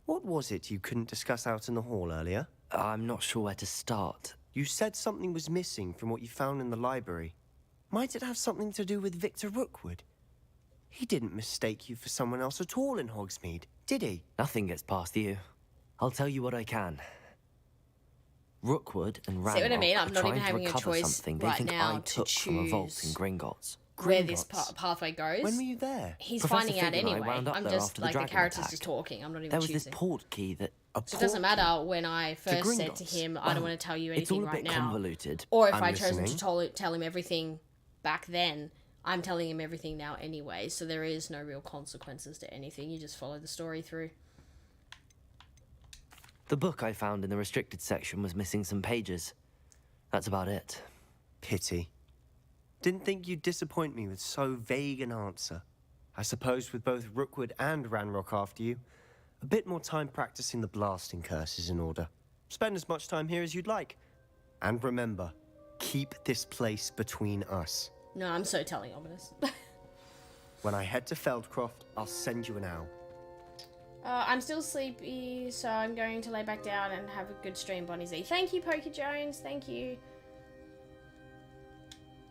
what was it you couldn't discuss out in the hall earlier? I'm not sure where to start. You said something was missing from what you found in the library. Might it have something to do with Victor Rookwood? He didn't mistake you for someone else at all in Hogsmeade, did he? Nothing gets past you. I'll tell you what I can. Rookwood and Ranrock See what I mean? I'm are not trying even to having a recover choice something they right think now I to took from a vault in choose Gringotts. where this Gringotts. pathway goes. When were you there? He's Professor finding out Fig and I anyway. wound up I'm there just after the like the dragon character's attack. just talking. I'm not even There was choosing. this port key that... So it doesn't matter when I first said to Gringotts. him, I don't want to tell you anything It's all a right bit now. convoluted. Or if I'm I chosen listening. to tell him everything back then, I'm telling him everything now anyway. So there is no real consequences to anything. You just follow the story through. The book I found in the restricted section was missing some pages. That's about it. Pity. Didn't think you'd disappoint me with so vague an answer. I suppose with both Rookwood and Ranrock after you, a bit more time practicing the blasting curse is in order. Spend as much time here as you'd like. And remember, keep this place between us. No, I'm so telling Ominous. When I head to Feldcroft, I'll send you an owl. I'm still sleepy, so I'm going to lay back down and have a good stream, Bonnie Z. Thank you, Poker Jones. Thank you.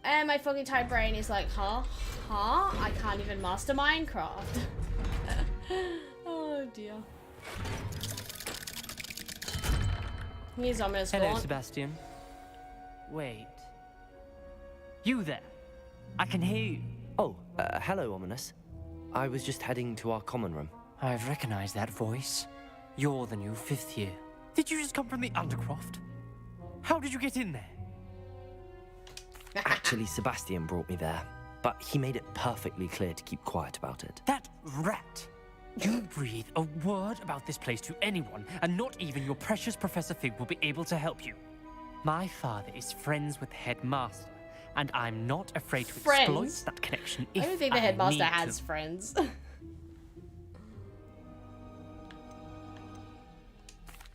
And my foggy tired brain is like, huh? I can't even master Minecraft. Oh dear. Here's ominous Hello, gaunt. Sebastian. Wait. You there? I can hear you. Oh, hello, Ominous. I was just heading to our common room. I've recognized that voice. You're the new 5th year. Did you just come from the Undercroft? How did you get in there? Actually, Sebastian brought me there, but he made it perfectly clear to keep quiet about it. That rat! You breathe a word about this place to anyone, and not even your precious Professor Fig will be able to help you. My father is friends with the headmaster, and I'm not afraid to exploit Friends? that connection if I don't think the headmaster need has to. friends.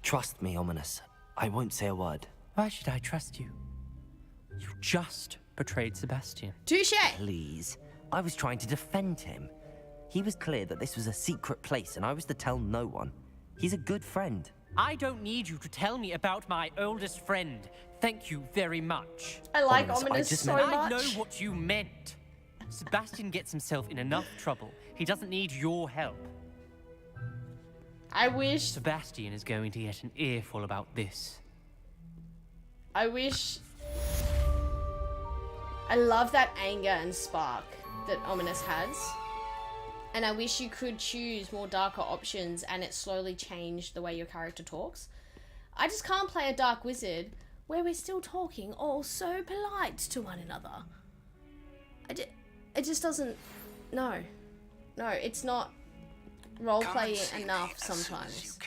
Trust me, Ominous. I won't say a word. Why should I trust you? You just betrayed Sebastian. Touche! Please. I was trying to defend him. He was clear that this was a secret place, and I was to tell no one. He's a good friend. I don't need you to tell me about my oldest friend. Thank you very much. I like Ominous, I ominous just so meant- I much. know what you meant. Sebastian gets himself in enough trouble. He doesn't need your help. I wish. Sebastian is going to get an earful about this. I wish. I love that anger and spark that Ominous has. And I wish you could choose more darker options and it slowly changed the way your character talks. I just can't play a dark wizard where we're still talking all so polite to one another. It just doesn't. No, it's not role-playing enough sometimes.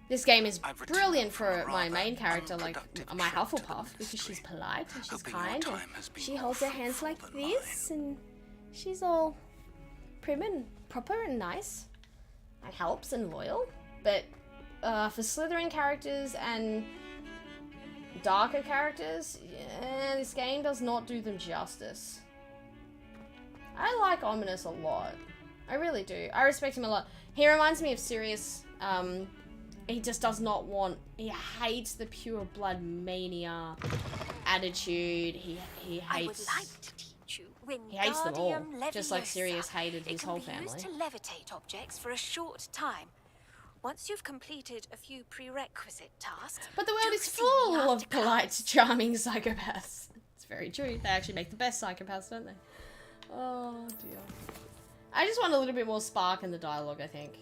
This game is brilliant for my main character, like my Hufflepuff, because she's polite and she's kind and she holds her hands like this and she's all prim and proper and nice and helps and loyal. But for Slytherin characters and darker characters, yeah, this game does not do them justice. I like Ominous a lot. I really do. I respect him a lot. He reminds me of Sirius. He just does not want... He hates the pure blood mania attitude. He hates... I would like to teach you He hates them all, Wingardium just like Leviosa. Sirius hated his whole It can be family. used to levitate objects for a short time. Once you've completed a few prerequisite tasks... But the world do is see me full of after polite, class. charming psychopaths. It's very true. They actually make the best psychopaths, don't they? Oh, dear. I just want a little bit more spark in the dialogue, I think.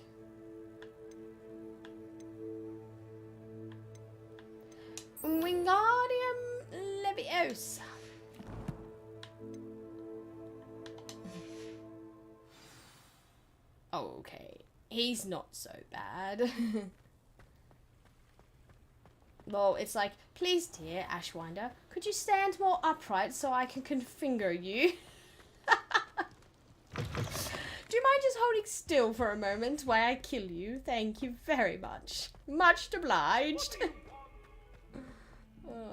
Wingardium Leviosa. Okay. He's not so bad. Well, it's like, please dear Ashwinder, could you stand more upright so I can finger you? Do you mind just holding still for a moment while I kill you? Thank you very much. Much obliged.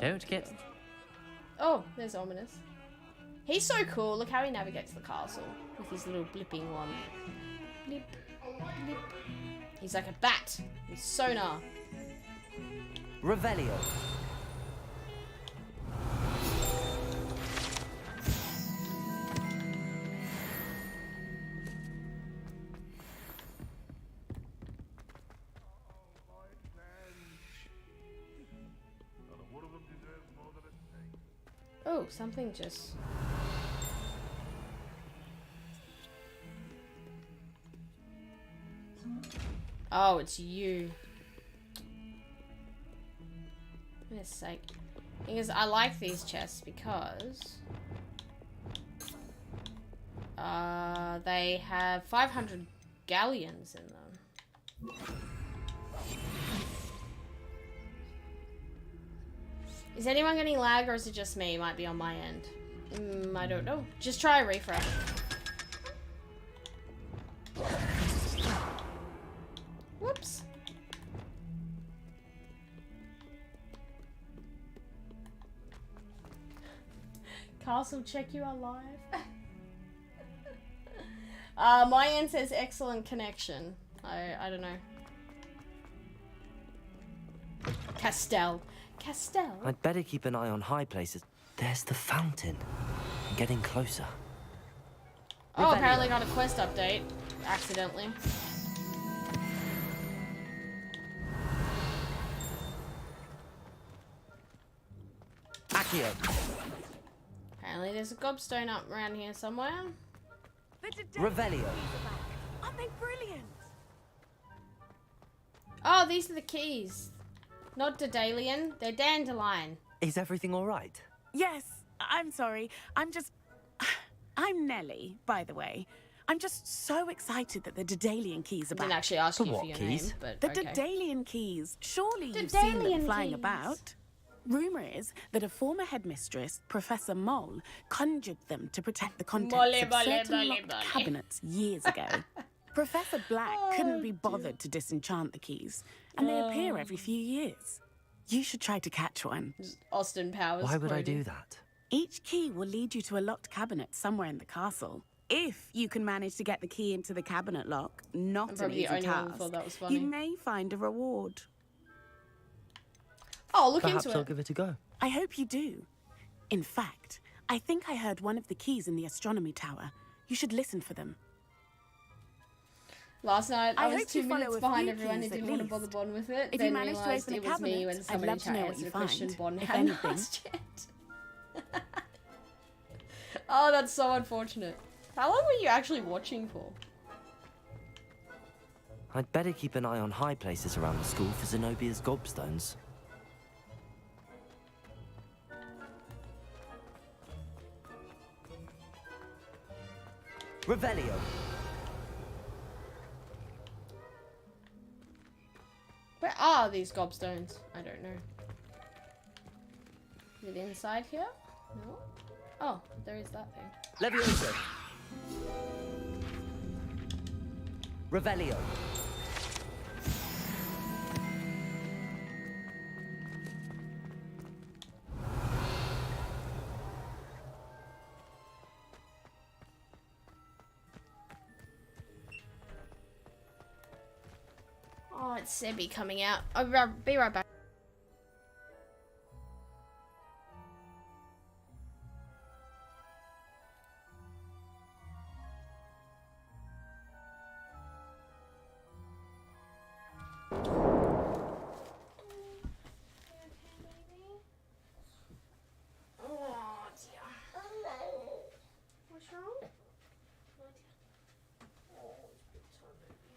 Don't get... Oh, there's Ominous. He's so cool. Look how he navigates the castle with his little blipping one. Blip, blip. He's like a bat with sonar. Revelio. Oh, something just... Oh, it's you. For goodness sake. Thing is, I like these chests because... they have 500 galleons in them. Is anyone getting lag or is it just me? It might be on my end. I don't know. Just try a refresh. Whoops. Castle, check you are live. My end says excellent connection. I don't know. Castell. I'd better keep an eye on high places. There's the fountain. Getting closer. Oh, apparently got a quest update. Accidentally. Accio. Apparently there's a gobstone up around here somewhere. Revelio. Aren't they brilliant? Oh, these are the keys. Not Daedalian, they're Dandelion. Is everything all right? Yes, I'm sorry. I'm Nellie, by the way. I'm just so excited that the Daedalian keys are I didn't back. actually ask For you for what your keys? name, but The okay. Daedalian keys. Surely you've seen them Daedalian flying keys. about. Rumour is that a former headmistress, Professor Mole, conjured them to protect the contents of certain locked cabinets years ago. Professor Black couldn't be bothered to disenchant the keys, and they appear every few years. You should try to catch one. Austin Powers. Why would I quoting. do that? Each key will lead you to a locked cabinet somewhere in the castle. If you can manage to get the key into the cabinet lock, not I'm an probably the easy only one who task, thought that was funny. you may find a reward. Oh, look Perhaps into I'll it. give it a go. I hope you do. In fact, I think I heard one of the keys in the astronomy tower. You should listen for them. Last night I I was hope 2 you follow minutes a behind few everyone and keys didn't at want to bother least. Bon with it. If then you manage to realised open it a was me cabinet, when I'd somebody love to know what answered you a question find, Bon if hadn't anything. asked yet. Oh, that's so unfortunate. How long were you actually watching for? I'd better keep an eye on high places around the school for Zenobia's gobstones. Revelio. Where are these gobstones? I don't know. Is it inside here? No? Oh, there is that thing. Levioso. Revelio. Oh, it's Sebby coming out. I'll be right back. Oh, dear. What's wrong? Oh, it's big time, baby.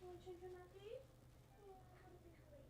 Want to change your nappy? Yeah, I want to be free.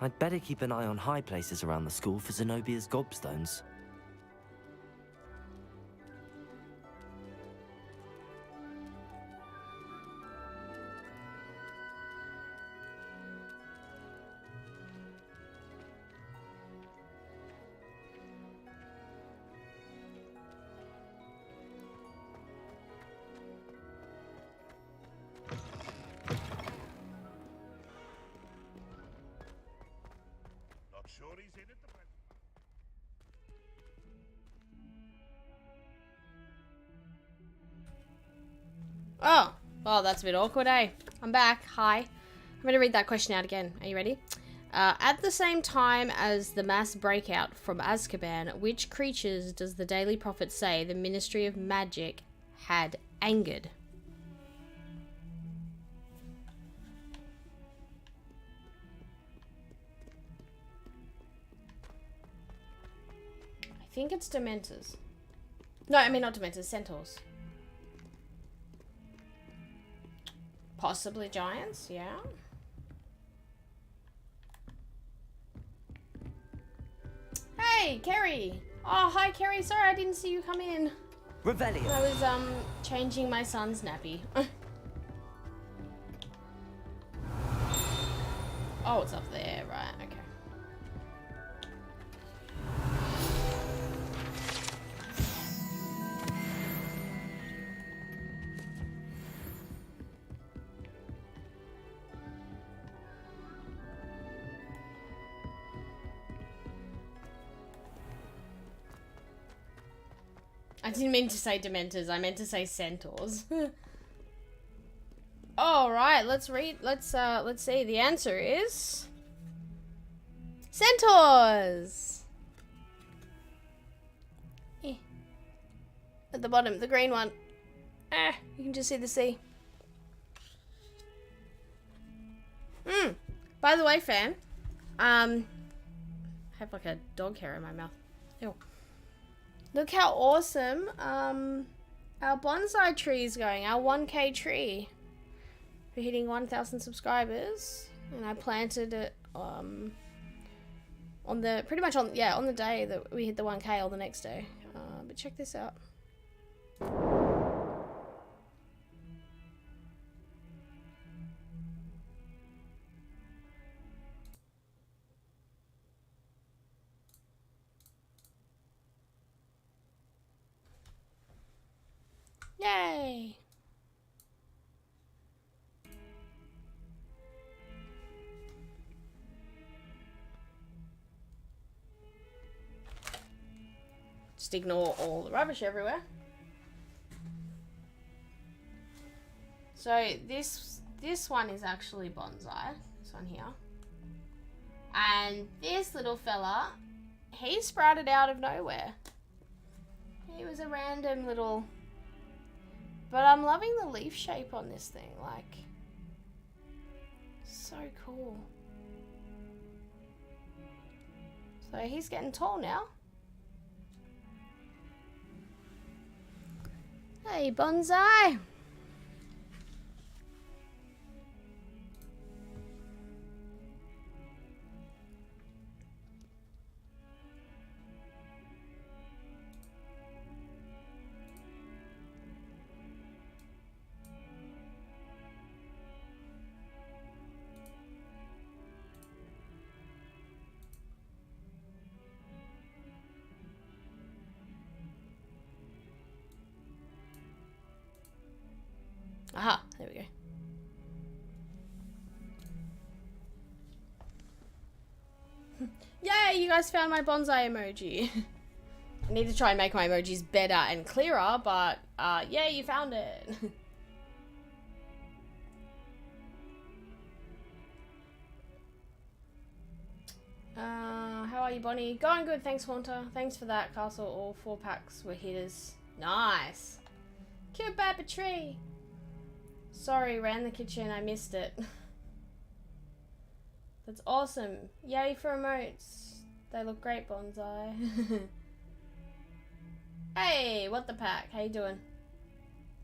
I'd better keep an eye on high places around the school for Zenobia's gobstones. Oh, well, that's a bit awkward, eh? I'm back. Hi. I'm going to read that question out again. Are you ready? At the same time as the mass breakout from Azkaban, which creatures does the Daily Prophet say the Ministry of Magic had angered? I think it's Dementors. No, I mean not Dementors, Centaurs. Possibly giants, yeah. Hey, Kerry! Oh, hi, Kerry. Sorry, I didn't see you come in. Revelio. I was, changing my son's nappy. Oh, it's up there, right, okay. I didn't mean to say Dementors, I meant to say Centaurs. Alright, let's see. The answer is... Centaurs! Eh. At the bottom, the green one. You can just see the sea. By the way, fam, I have like a dog hair in my mouth. Ew. Look how awesome our bonsai tree is going, our 1K tree. We're hitting 1,000 subscribers, and I planted it on the on the day that we hit the 1K or the next day. But check this out. Yay! Just ignore all the rubbish everywhere. So this one is actually bonsai. This one here. And this little fella, he sprouted out of nowhere. He was a random little... But I'm loving the leaf shape on this thing, like, so cool. So he's getting tall now. Hey, bonsai! Aha, there we go. Yay, you guys found my bonsai emoji. I need to try and make my emojis better and clearer, but yeah, you found it. How are you, Bonnie? Going good, thanks, Haunter. Thanks for that, Castle. All 4 packs were hitters. Nice. Cute baby tree. Sorry, ran the kitchen, I missed it. That's awesome. Yay for emotes. They look great, bonsai. Hey, what the pack? How you doing?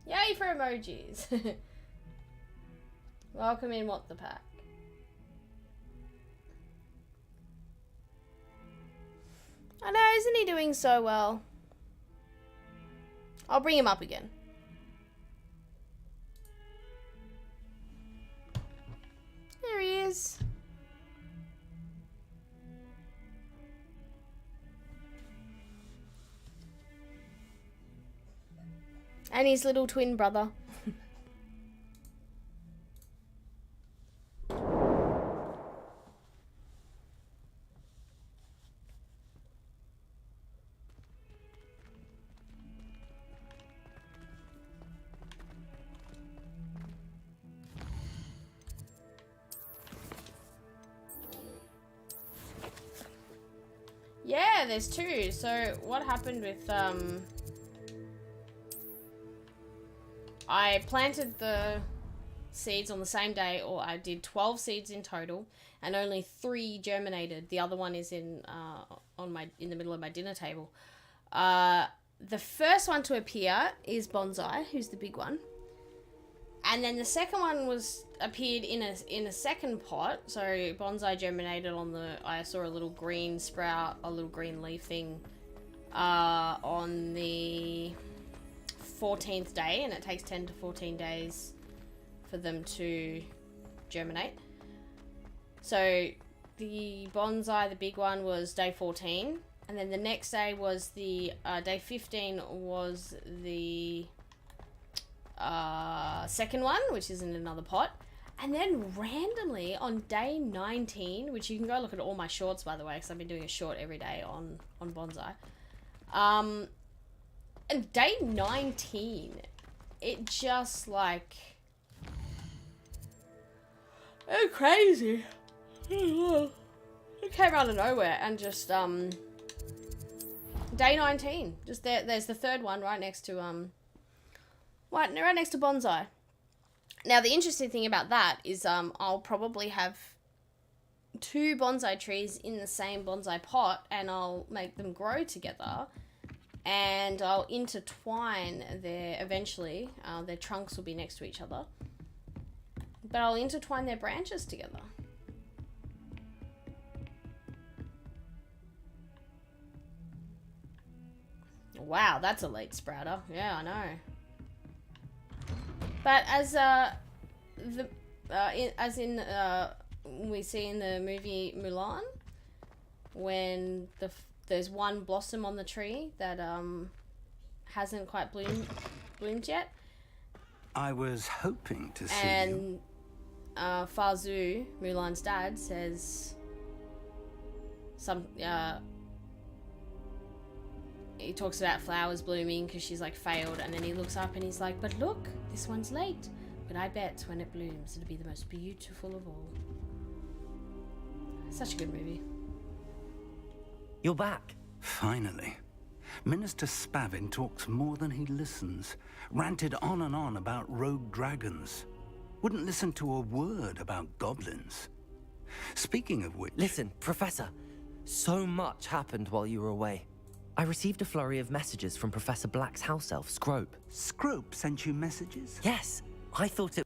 Yay for emojis. Welcome in, what the pack. I know, isn't he doing so well? I'll bring him up again. There he is. And his little twin brother. Yeah, there's two. So what happened with I planted the seeds on the same day, or I did 12 seeds in total, and only 3 germinated. The other one is in the middle of my dinner table. The first one to appear is Bonsai, who's the big one. And then the second one appeared in a second pot. So Bonsai germinated I saw a little green sprout, a little green leaf thing on the 14th day, and it takes 10 to 14 days for them to germinate. So the Bonsai, the big one, was day 14, and then the next day was the day 15 was the second one, which is in another pot. And then randomly on day 19, which you can go look at all my shorts, by the way, because I've been doing a short every day on Bonsai. And day 19, it just like... oh, crazy. It came out of nowhere and just, day 19. Just there's the third one right next to, right next to Bonsai. Now, the interesting thing about that is I'll probably have 2 bonsai trees in the same bonsai pot, and I'll make them grow together, and I'll intertwine eventually. Their trunks will be next to each other, but I'll intertwine their branches together. Wow, that's a late sprouter. Yeah, I know. But as we see in the movie Mulan, when there's one blossom on the tree that hasn't quite bloomed yet. I was hoping to see you. And Fazu, Mulan's dad, says he talks about flowers blooming because she's like failed, and then he looks up and he's like, but look, this one's late, but I bet when it blooms it'll be the most beautiful of all. Such a good movie. You're back. Finally. Minister Spavin talks more than he listens. Ranted on and on about rogue dragons. Wouldn't listen to a word about goblins. Speaking of which... Listen, Professor. So much happened while you were away. I received a flurry of messages from Professor Black's house elf, Scrope. Scrope sent you messages? Yes. I thought it...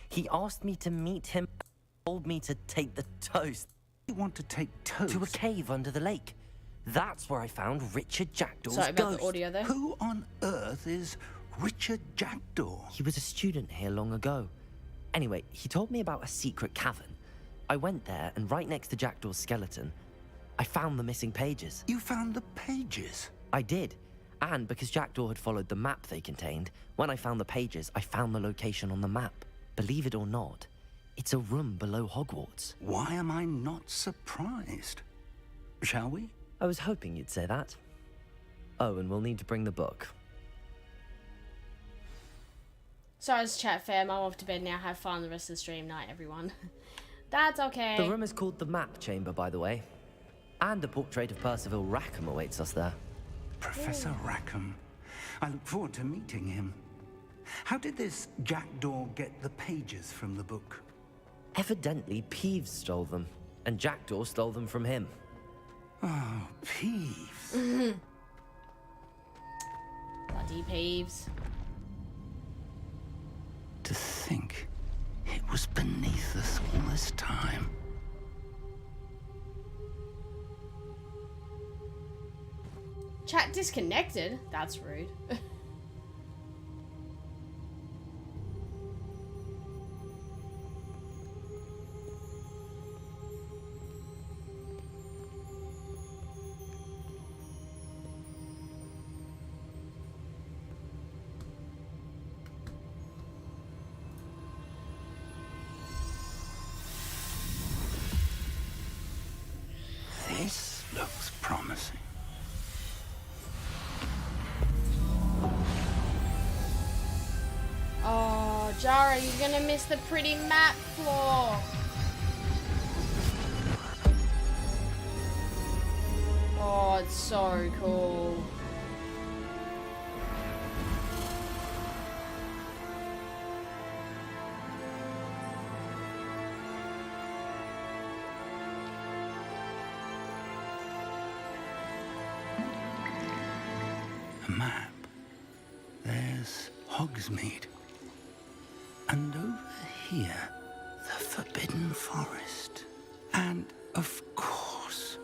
He asked me to meet him and told me to take the toast. You want to take toast? To a cave under the lake. That's where I found Richard Jackdaw's Sorry about ghost. the audio there. Who on earth is Richard Jackdaw? He was a student here long ago. Anyway, he told me about a secret cavern. I went there, and right next to Jackdaw's skeleton, I found the missing pages. You found the pages? I did. And because Jackdaw had followed the map they contained, when I found the pages, I found the location on the map. Believe it or not, it's a room below Hogwarts. Why am I not surprised? Shall we? I was hoping you'd say that. Oh, and we'll need to bring the book. Sorry, it's chat fam. I'm off to bed now. Have fun the rest of the stream. Night, everyone. That's okay. The room is called the Map Chamber, by the way. And a portrait of Percival Rackham awaits us there. Professor Rackham. I look forward to meeting him. How did this Jackdaw get the pages from the book? Evidently, Peeves stole them, and Jackdaw stole them from him. Oh, Peeves. Bloody Peeves. To think it was beneath us all this time. disconnected. That's rude. This looks promising. Oh, Jara, you're gonna miss the pretty map floor. Oh, it's so cool. A map. There's Hogsmeade. And over here, the Forbidden Forest. And, of course,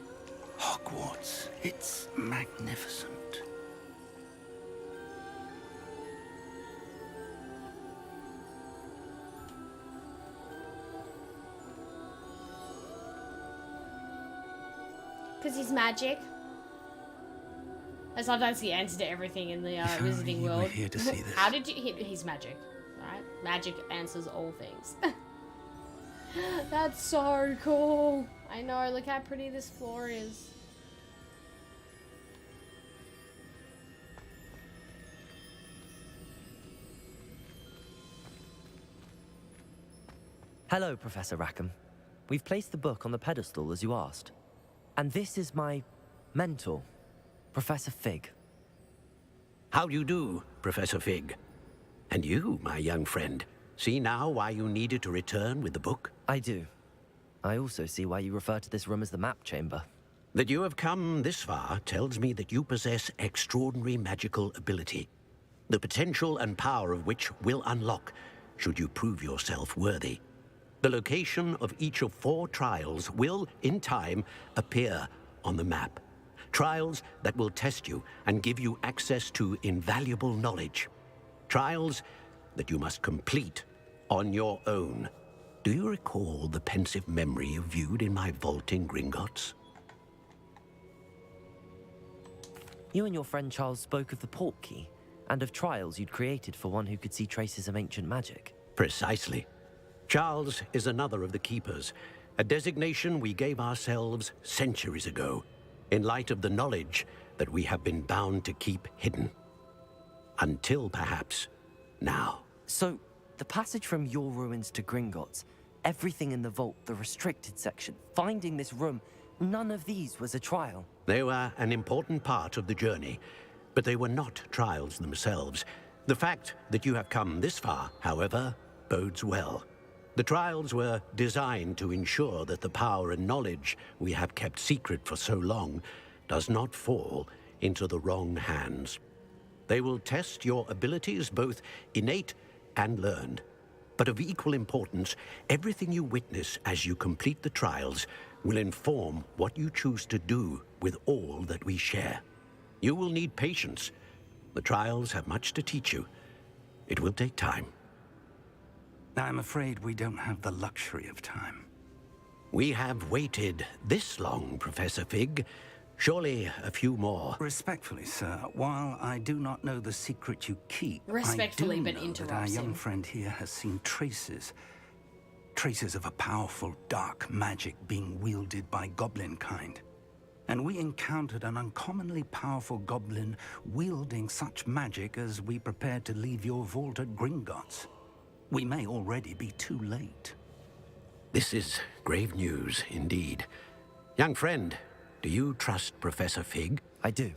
Hogwarts. It's magnificent. Because he's magic. And sometimes the answer to everything in the Wizarding You were world. here to see this. How did you... He's magic. Right? Magic answers all things. That's so cool. I know. Look how pretty this floor is. Hello, Professor Rackham. We've placed the book on the pedestal as you asked. And this is my mentor, Professor Fig. How do you do, Professor Fig? And you, my young friend, see now why you needed to return with the book? I do. I also see why you refer to this room as the map chamber. That you have come this far tells me that you possess extraordinary magical ability, the potential and power of which will unlock should you prove yourself worthy. The location of each of 4 trials will, in time, appear on the map. Trials that will test you and give you access to invaluable knowledge. Trials that you must complete on your own. Do you recall the pensive memory you viewed in my vault in Gringotts? You and your friend Charles spoke of the Portkey and of trials you'd created for one who could see traces of ancient magic. Precisely. Charles is another of the Keepers, a designation we gave ourselves centuries ago, in light of the knowledge that we have been bound to keep hidden. Until, perhaps, now. So, the passage from your ruins to Gringotts, everything in the vault, the restricted section, finding this room, none of these was a trial. They were an important part of the journey, but they were not trials themselves. The fact that you have come this far, however, bodes well. The trials were designed to ensure that the power and knowledge we have kept secret for so long does not fall into the wrong hands. They will test your abilities, both innate and learned. But of equal importance, everything you witness as you complete the trials will inform what you choose to do with all that we share. You will need patience. The trials have much to teach you. It will take time. I'm afraid we don't have the luxury of time. We have waited this long, Professor Fig. Surely a few more. Respectfully, sir, while I do not know the secret you keep, Respectfully, I do but know that interrupts our young him. friend here has seen traces of a powerful dark magic being wielded by goblin kind. And we encountered an uncommonly powerful goblin wielding such magic as we prepared to leave your vault at Gringotts. We may already be too late. This is grave news indeed. Young friend, do you trust Professor Fig? I do.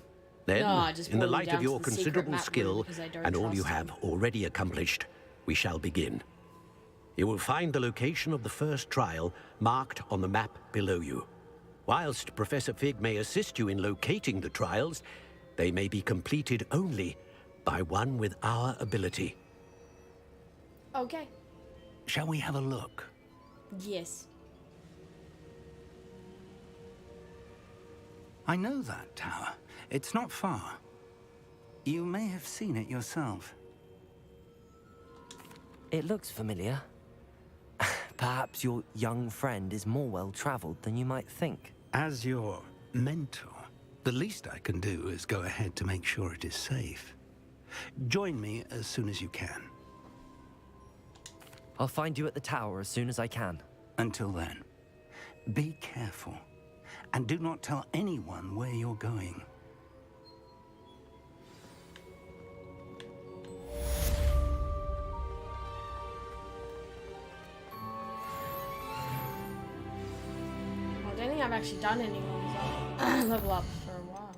Then, No, I just in the boiled it light down of to your the secret considerable map room skill because I don't and all you trust have him. already accomplished, we shall begin. You will find the location of the first trial marked on the map below you. Whilst Professor Fig may assist you in locating the trials, they may be completed only by one with our ability. Okay. Shall we have a look? Yes. I know that tower. It's not far. You may have seen it yourself. It looks familiar. Perhaps your young friend is more well-traveled than you might think. As your mentor, the least I can do is go ahead to make sure it is safe. Join me as soon as you can. I'll find you at the tower as soon as I can. Until then, be careful, and do not tell anyone where you're going. I don't think I've actually done any ones level up for a while.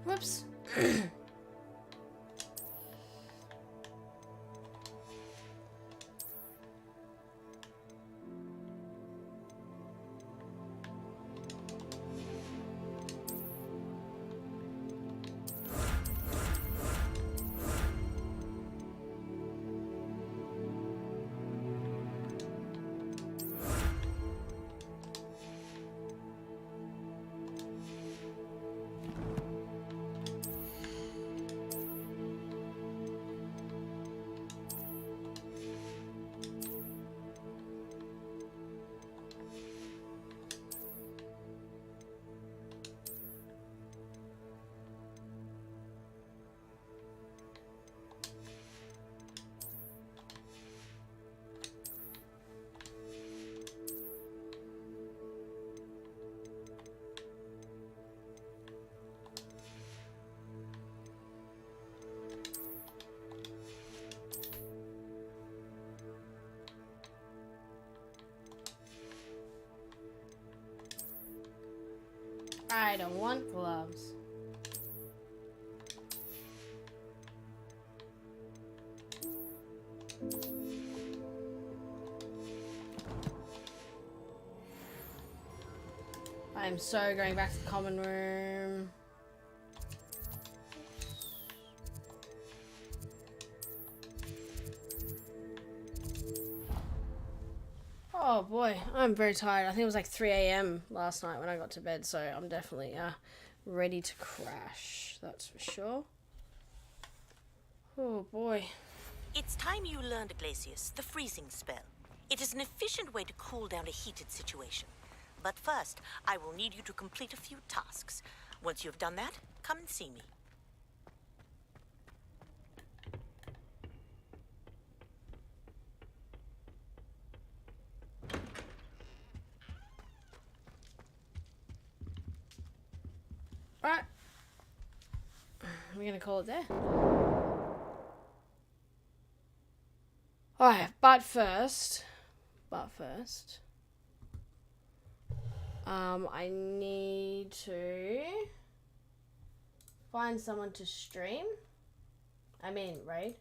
Whoops. I don't want gloves. I'm so going back to the common room. Oh boy, I'm very tired. I think it was like 3 a.m. last night when I got to bed, so I'm definitely ready to crash. That's for sure. Oh boy. It's time you learned, Glacius, the freezing spell. It is an efficient way to cool down a heated situation. But first, I will need you to complete a few tasks. Once you've done that, come and see me. Alright. We're gonna call it there. Alright, but first, I need to find someone to stream. Raid.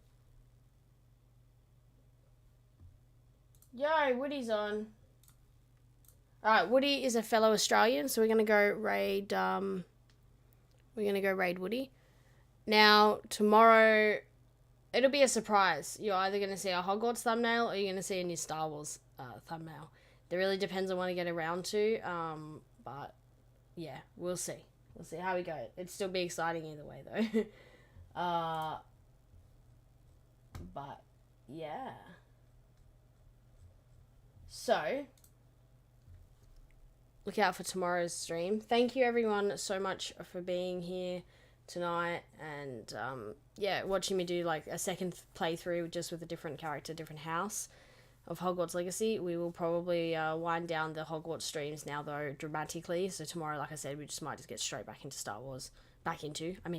Yo, Woody's on. Alright, Woody is a fellow Australian, so we're gonna go raid, Woody. Now, tomorrow, it'll be a surprise. You're either going to see a Hogwarts thumbnail or you're going to see a new Star Wars thumbnail. It really depends on what I get around to. But, yeah, we'll see. We'll see how we go. It'd still be exciting either way, though. But, yeah. So, look out for tomorrow's stream. Thank you, everyone, so much for being here tonight and watching me do like a second playthrough just with a different character, different house. of Hogwarts Legacy. We will probably wind down the Hogwarts streams now, though, dramatically. So tomorrow, like I said, we might just get straight back into Star Wars.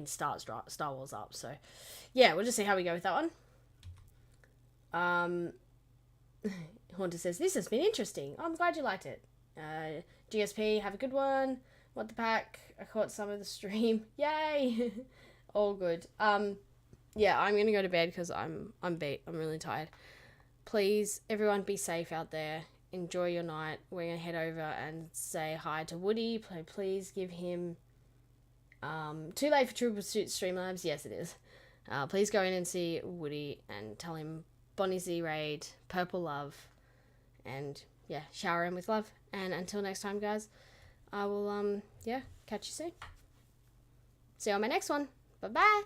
Start Star Wars up. So, yeah, we'll just see how we go with that one. Haunter says, this has been interesting. I'm glad you liked it. GSP, have a good one. What the pack? I caught some of the stream. Yay! All good. Yeah, I'm gonna go to bed because I'm beat. I'm really tired. Please, everyone, be safe out there. Enjoy your night. We're gonna head over and say hi to Woody. Please give him. Too late for True Pursuit Streamlabs? Yes, it is. Please go in and see Woody and tell him Bonnie Z Raid, Purple Love, and yeah, shower him with love. And until next time, guys, I will catch you soon. See you on my next one. Bye bye.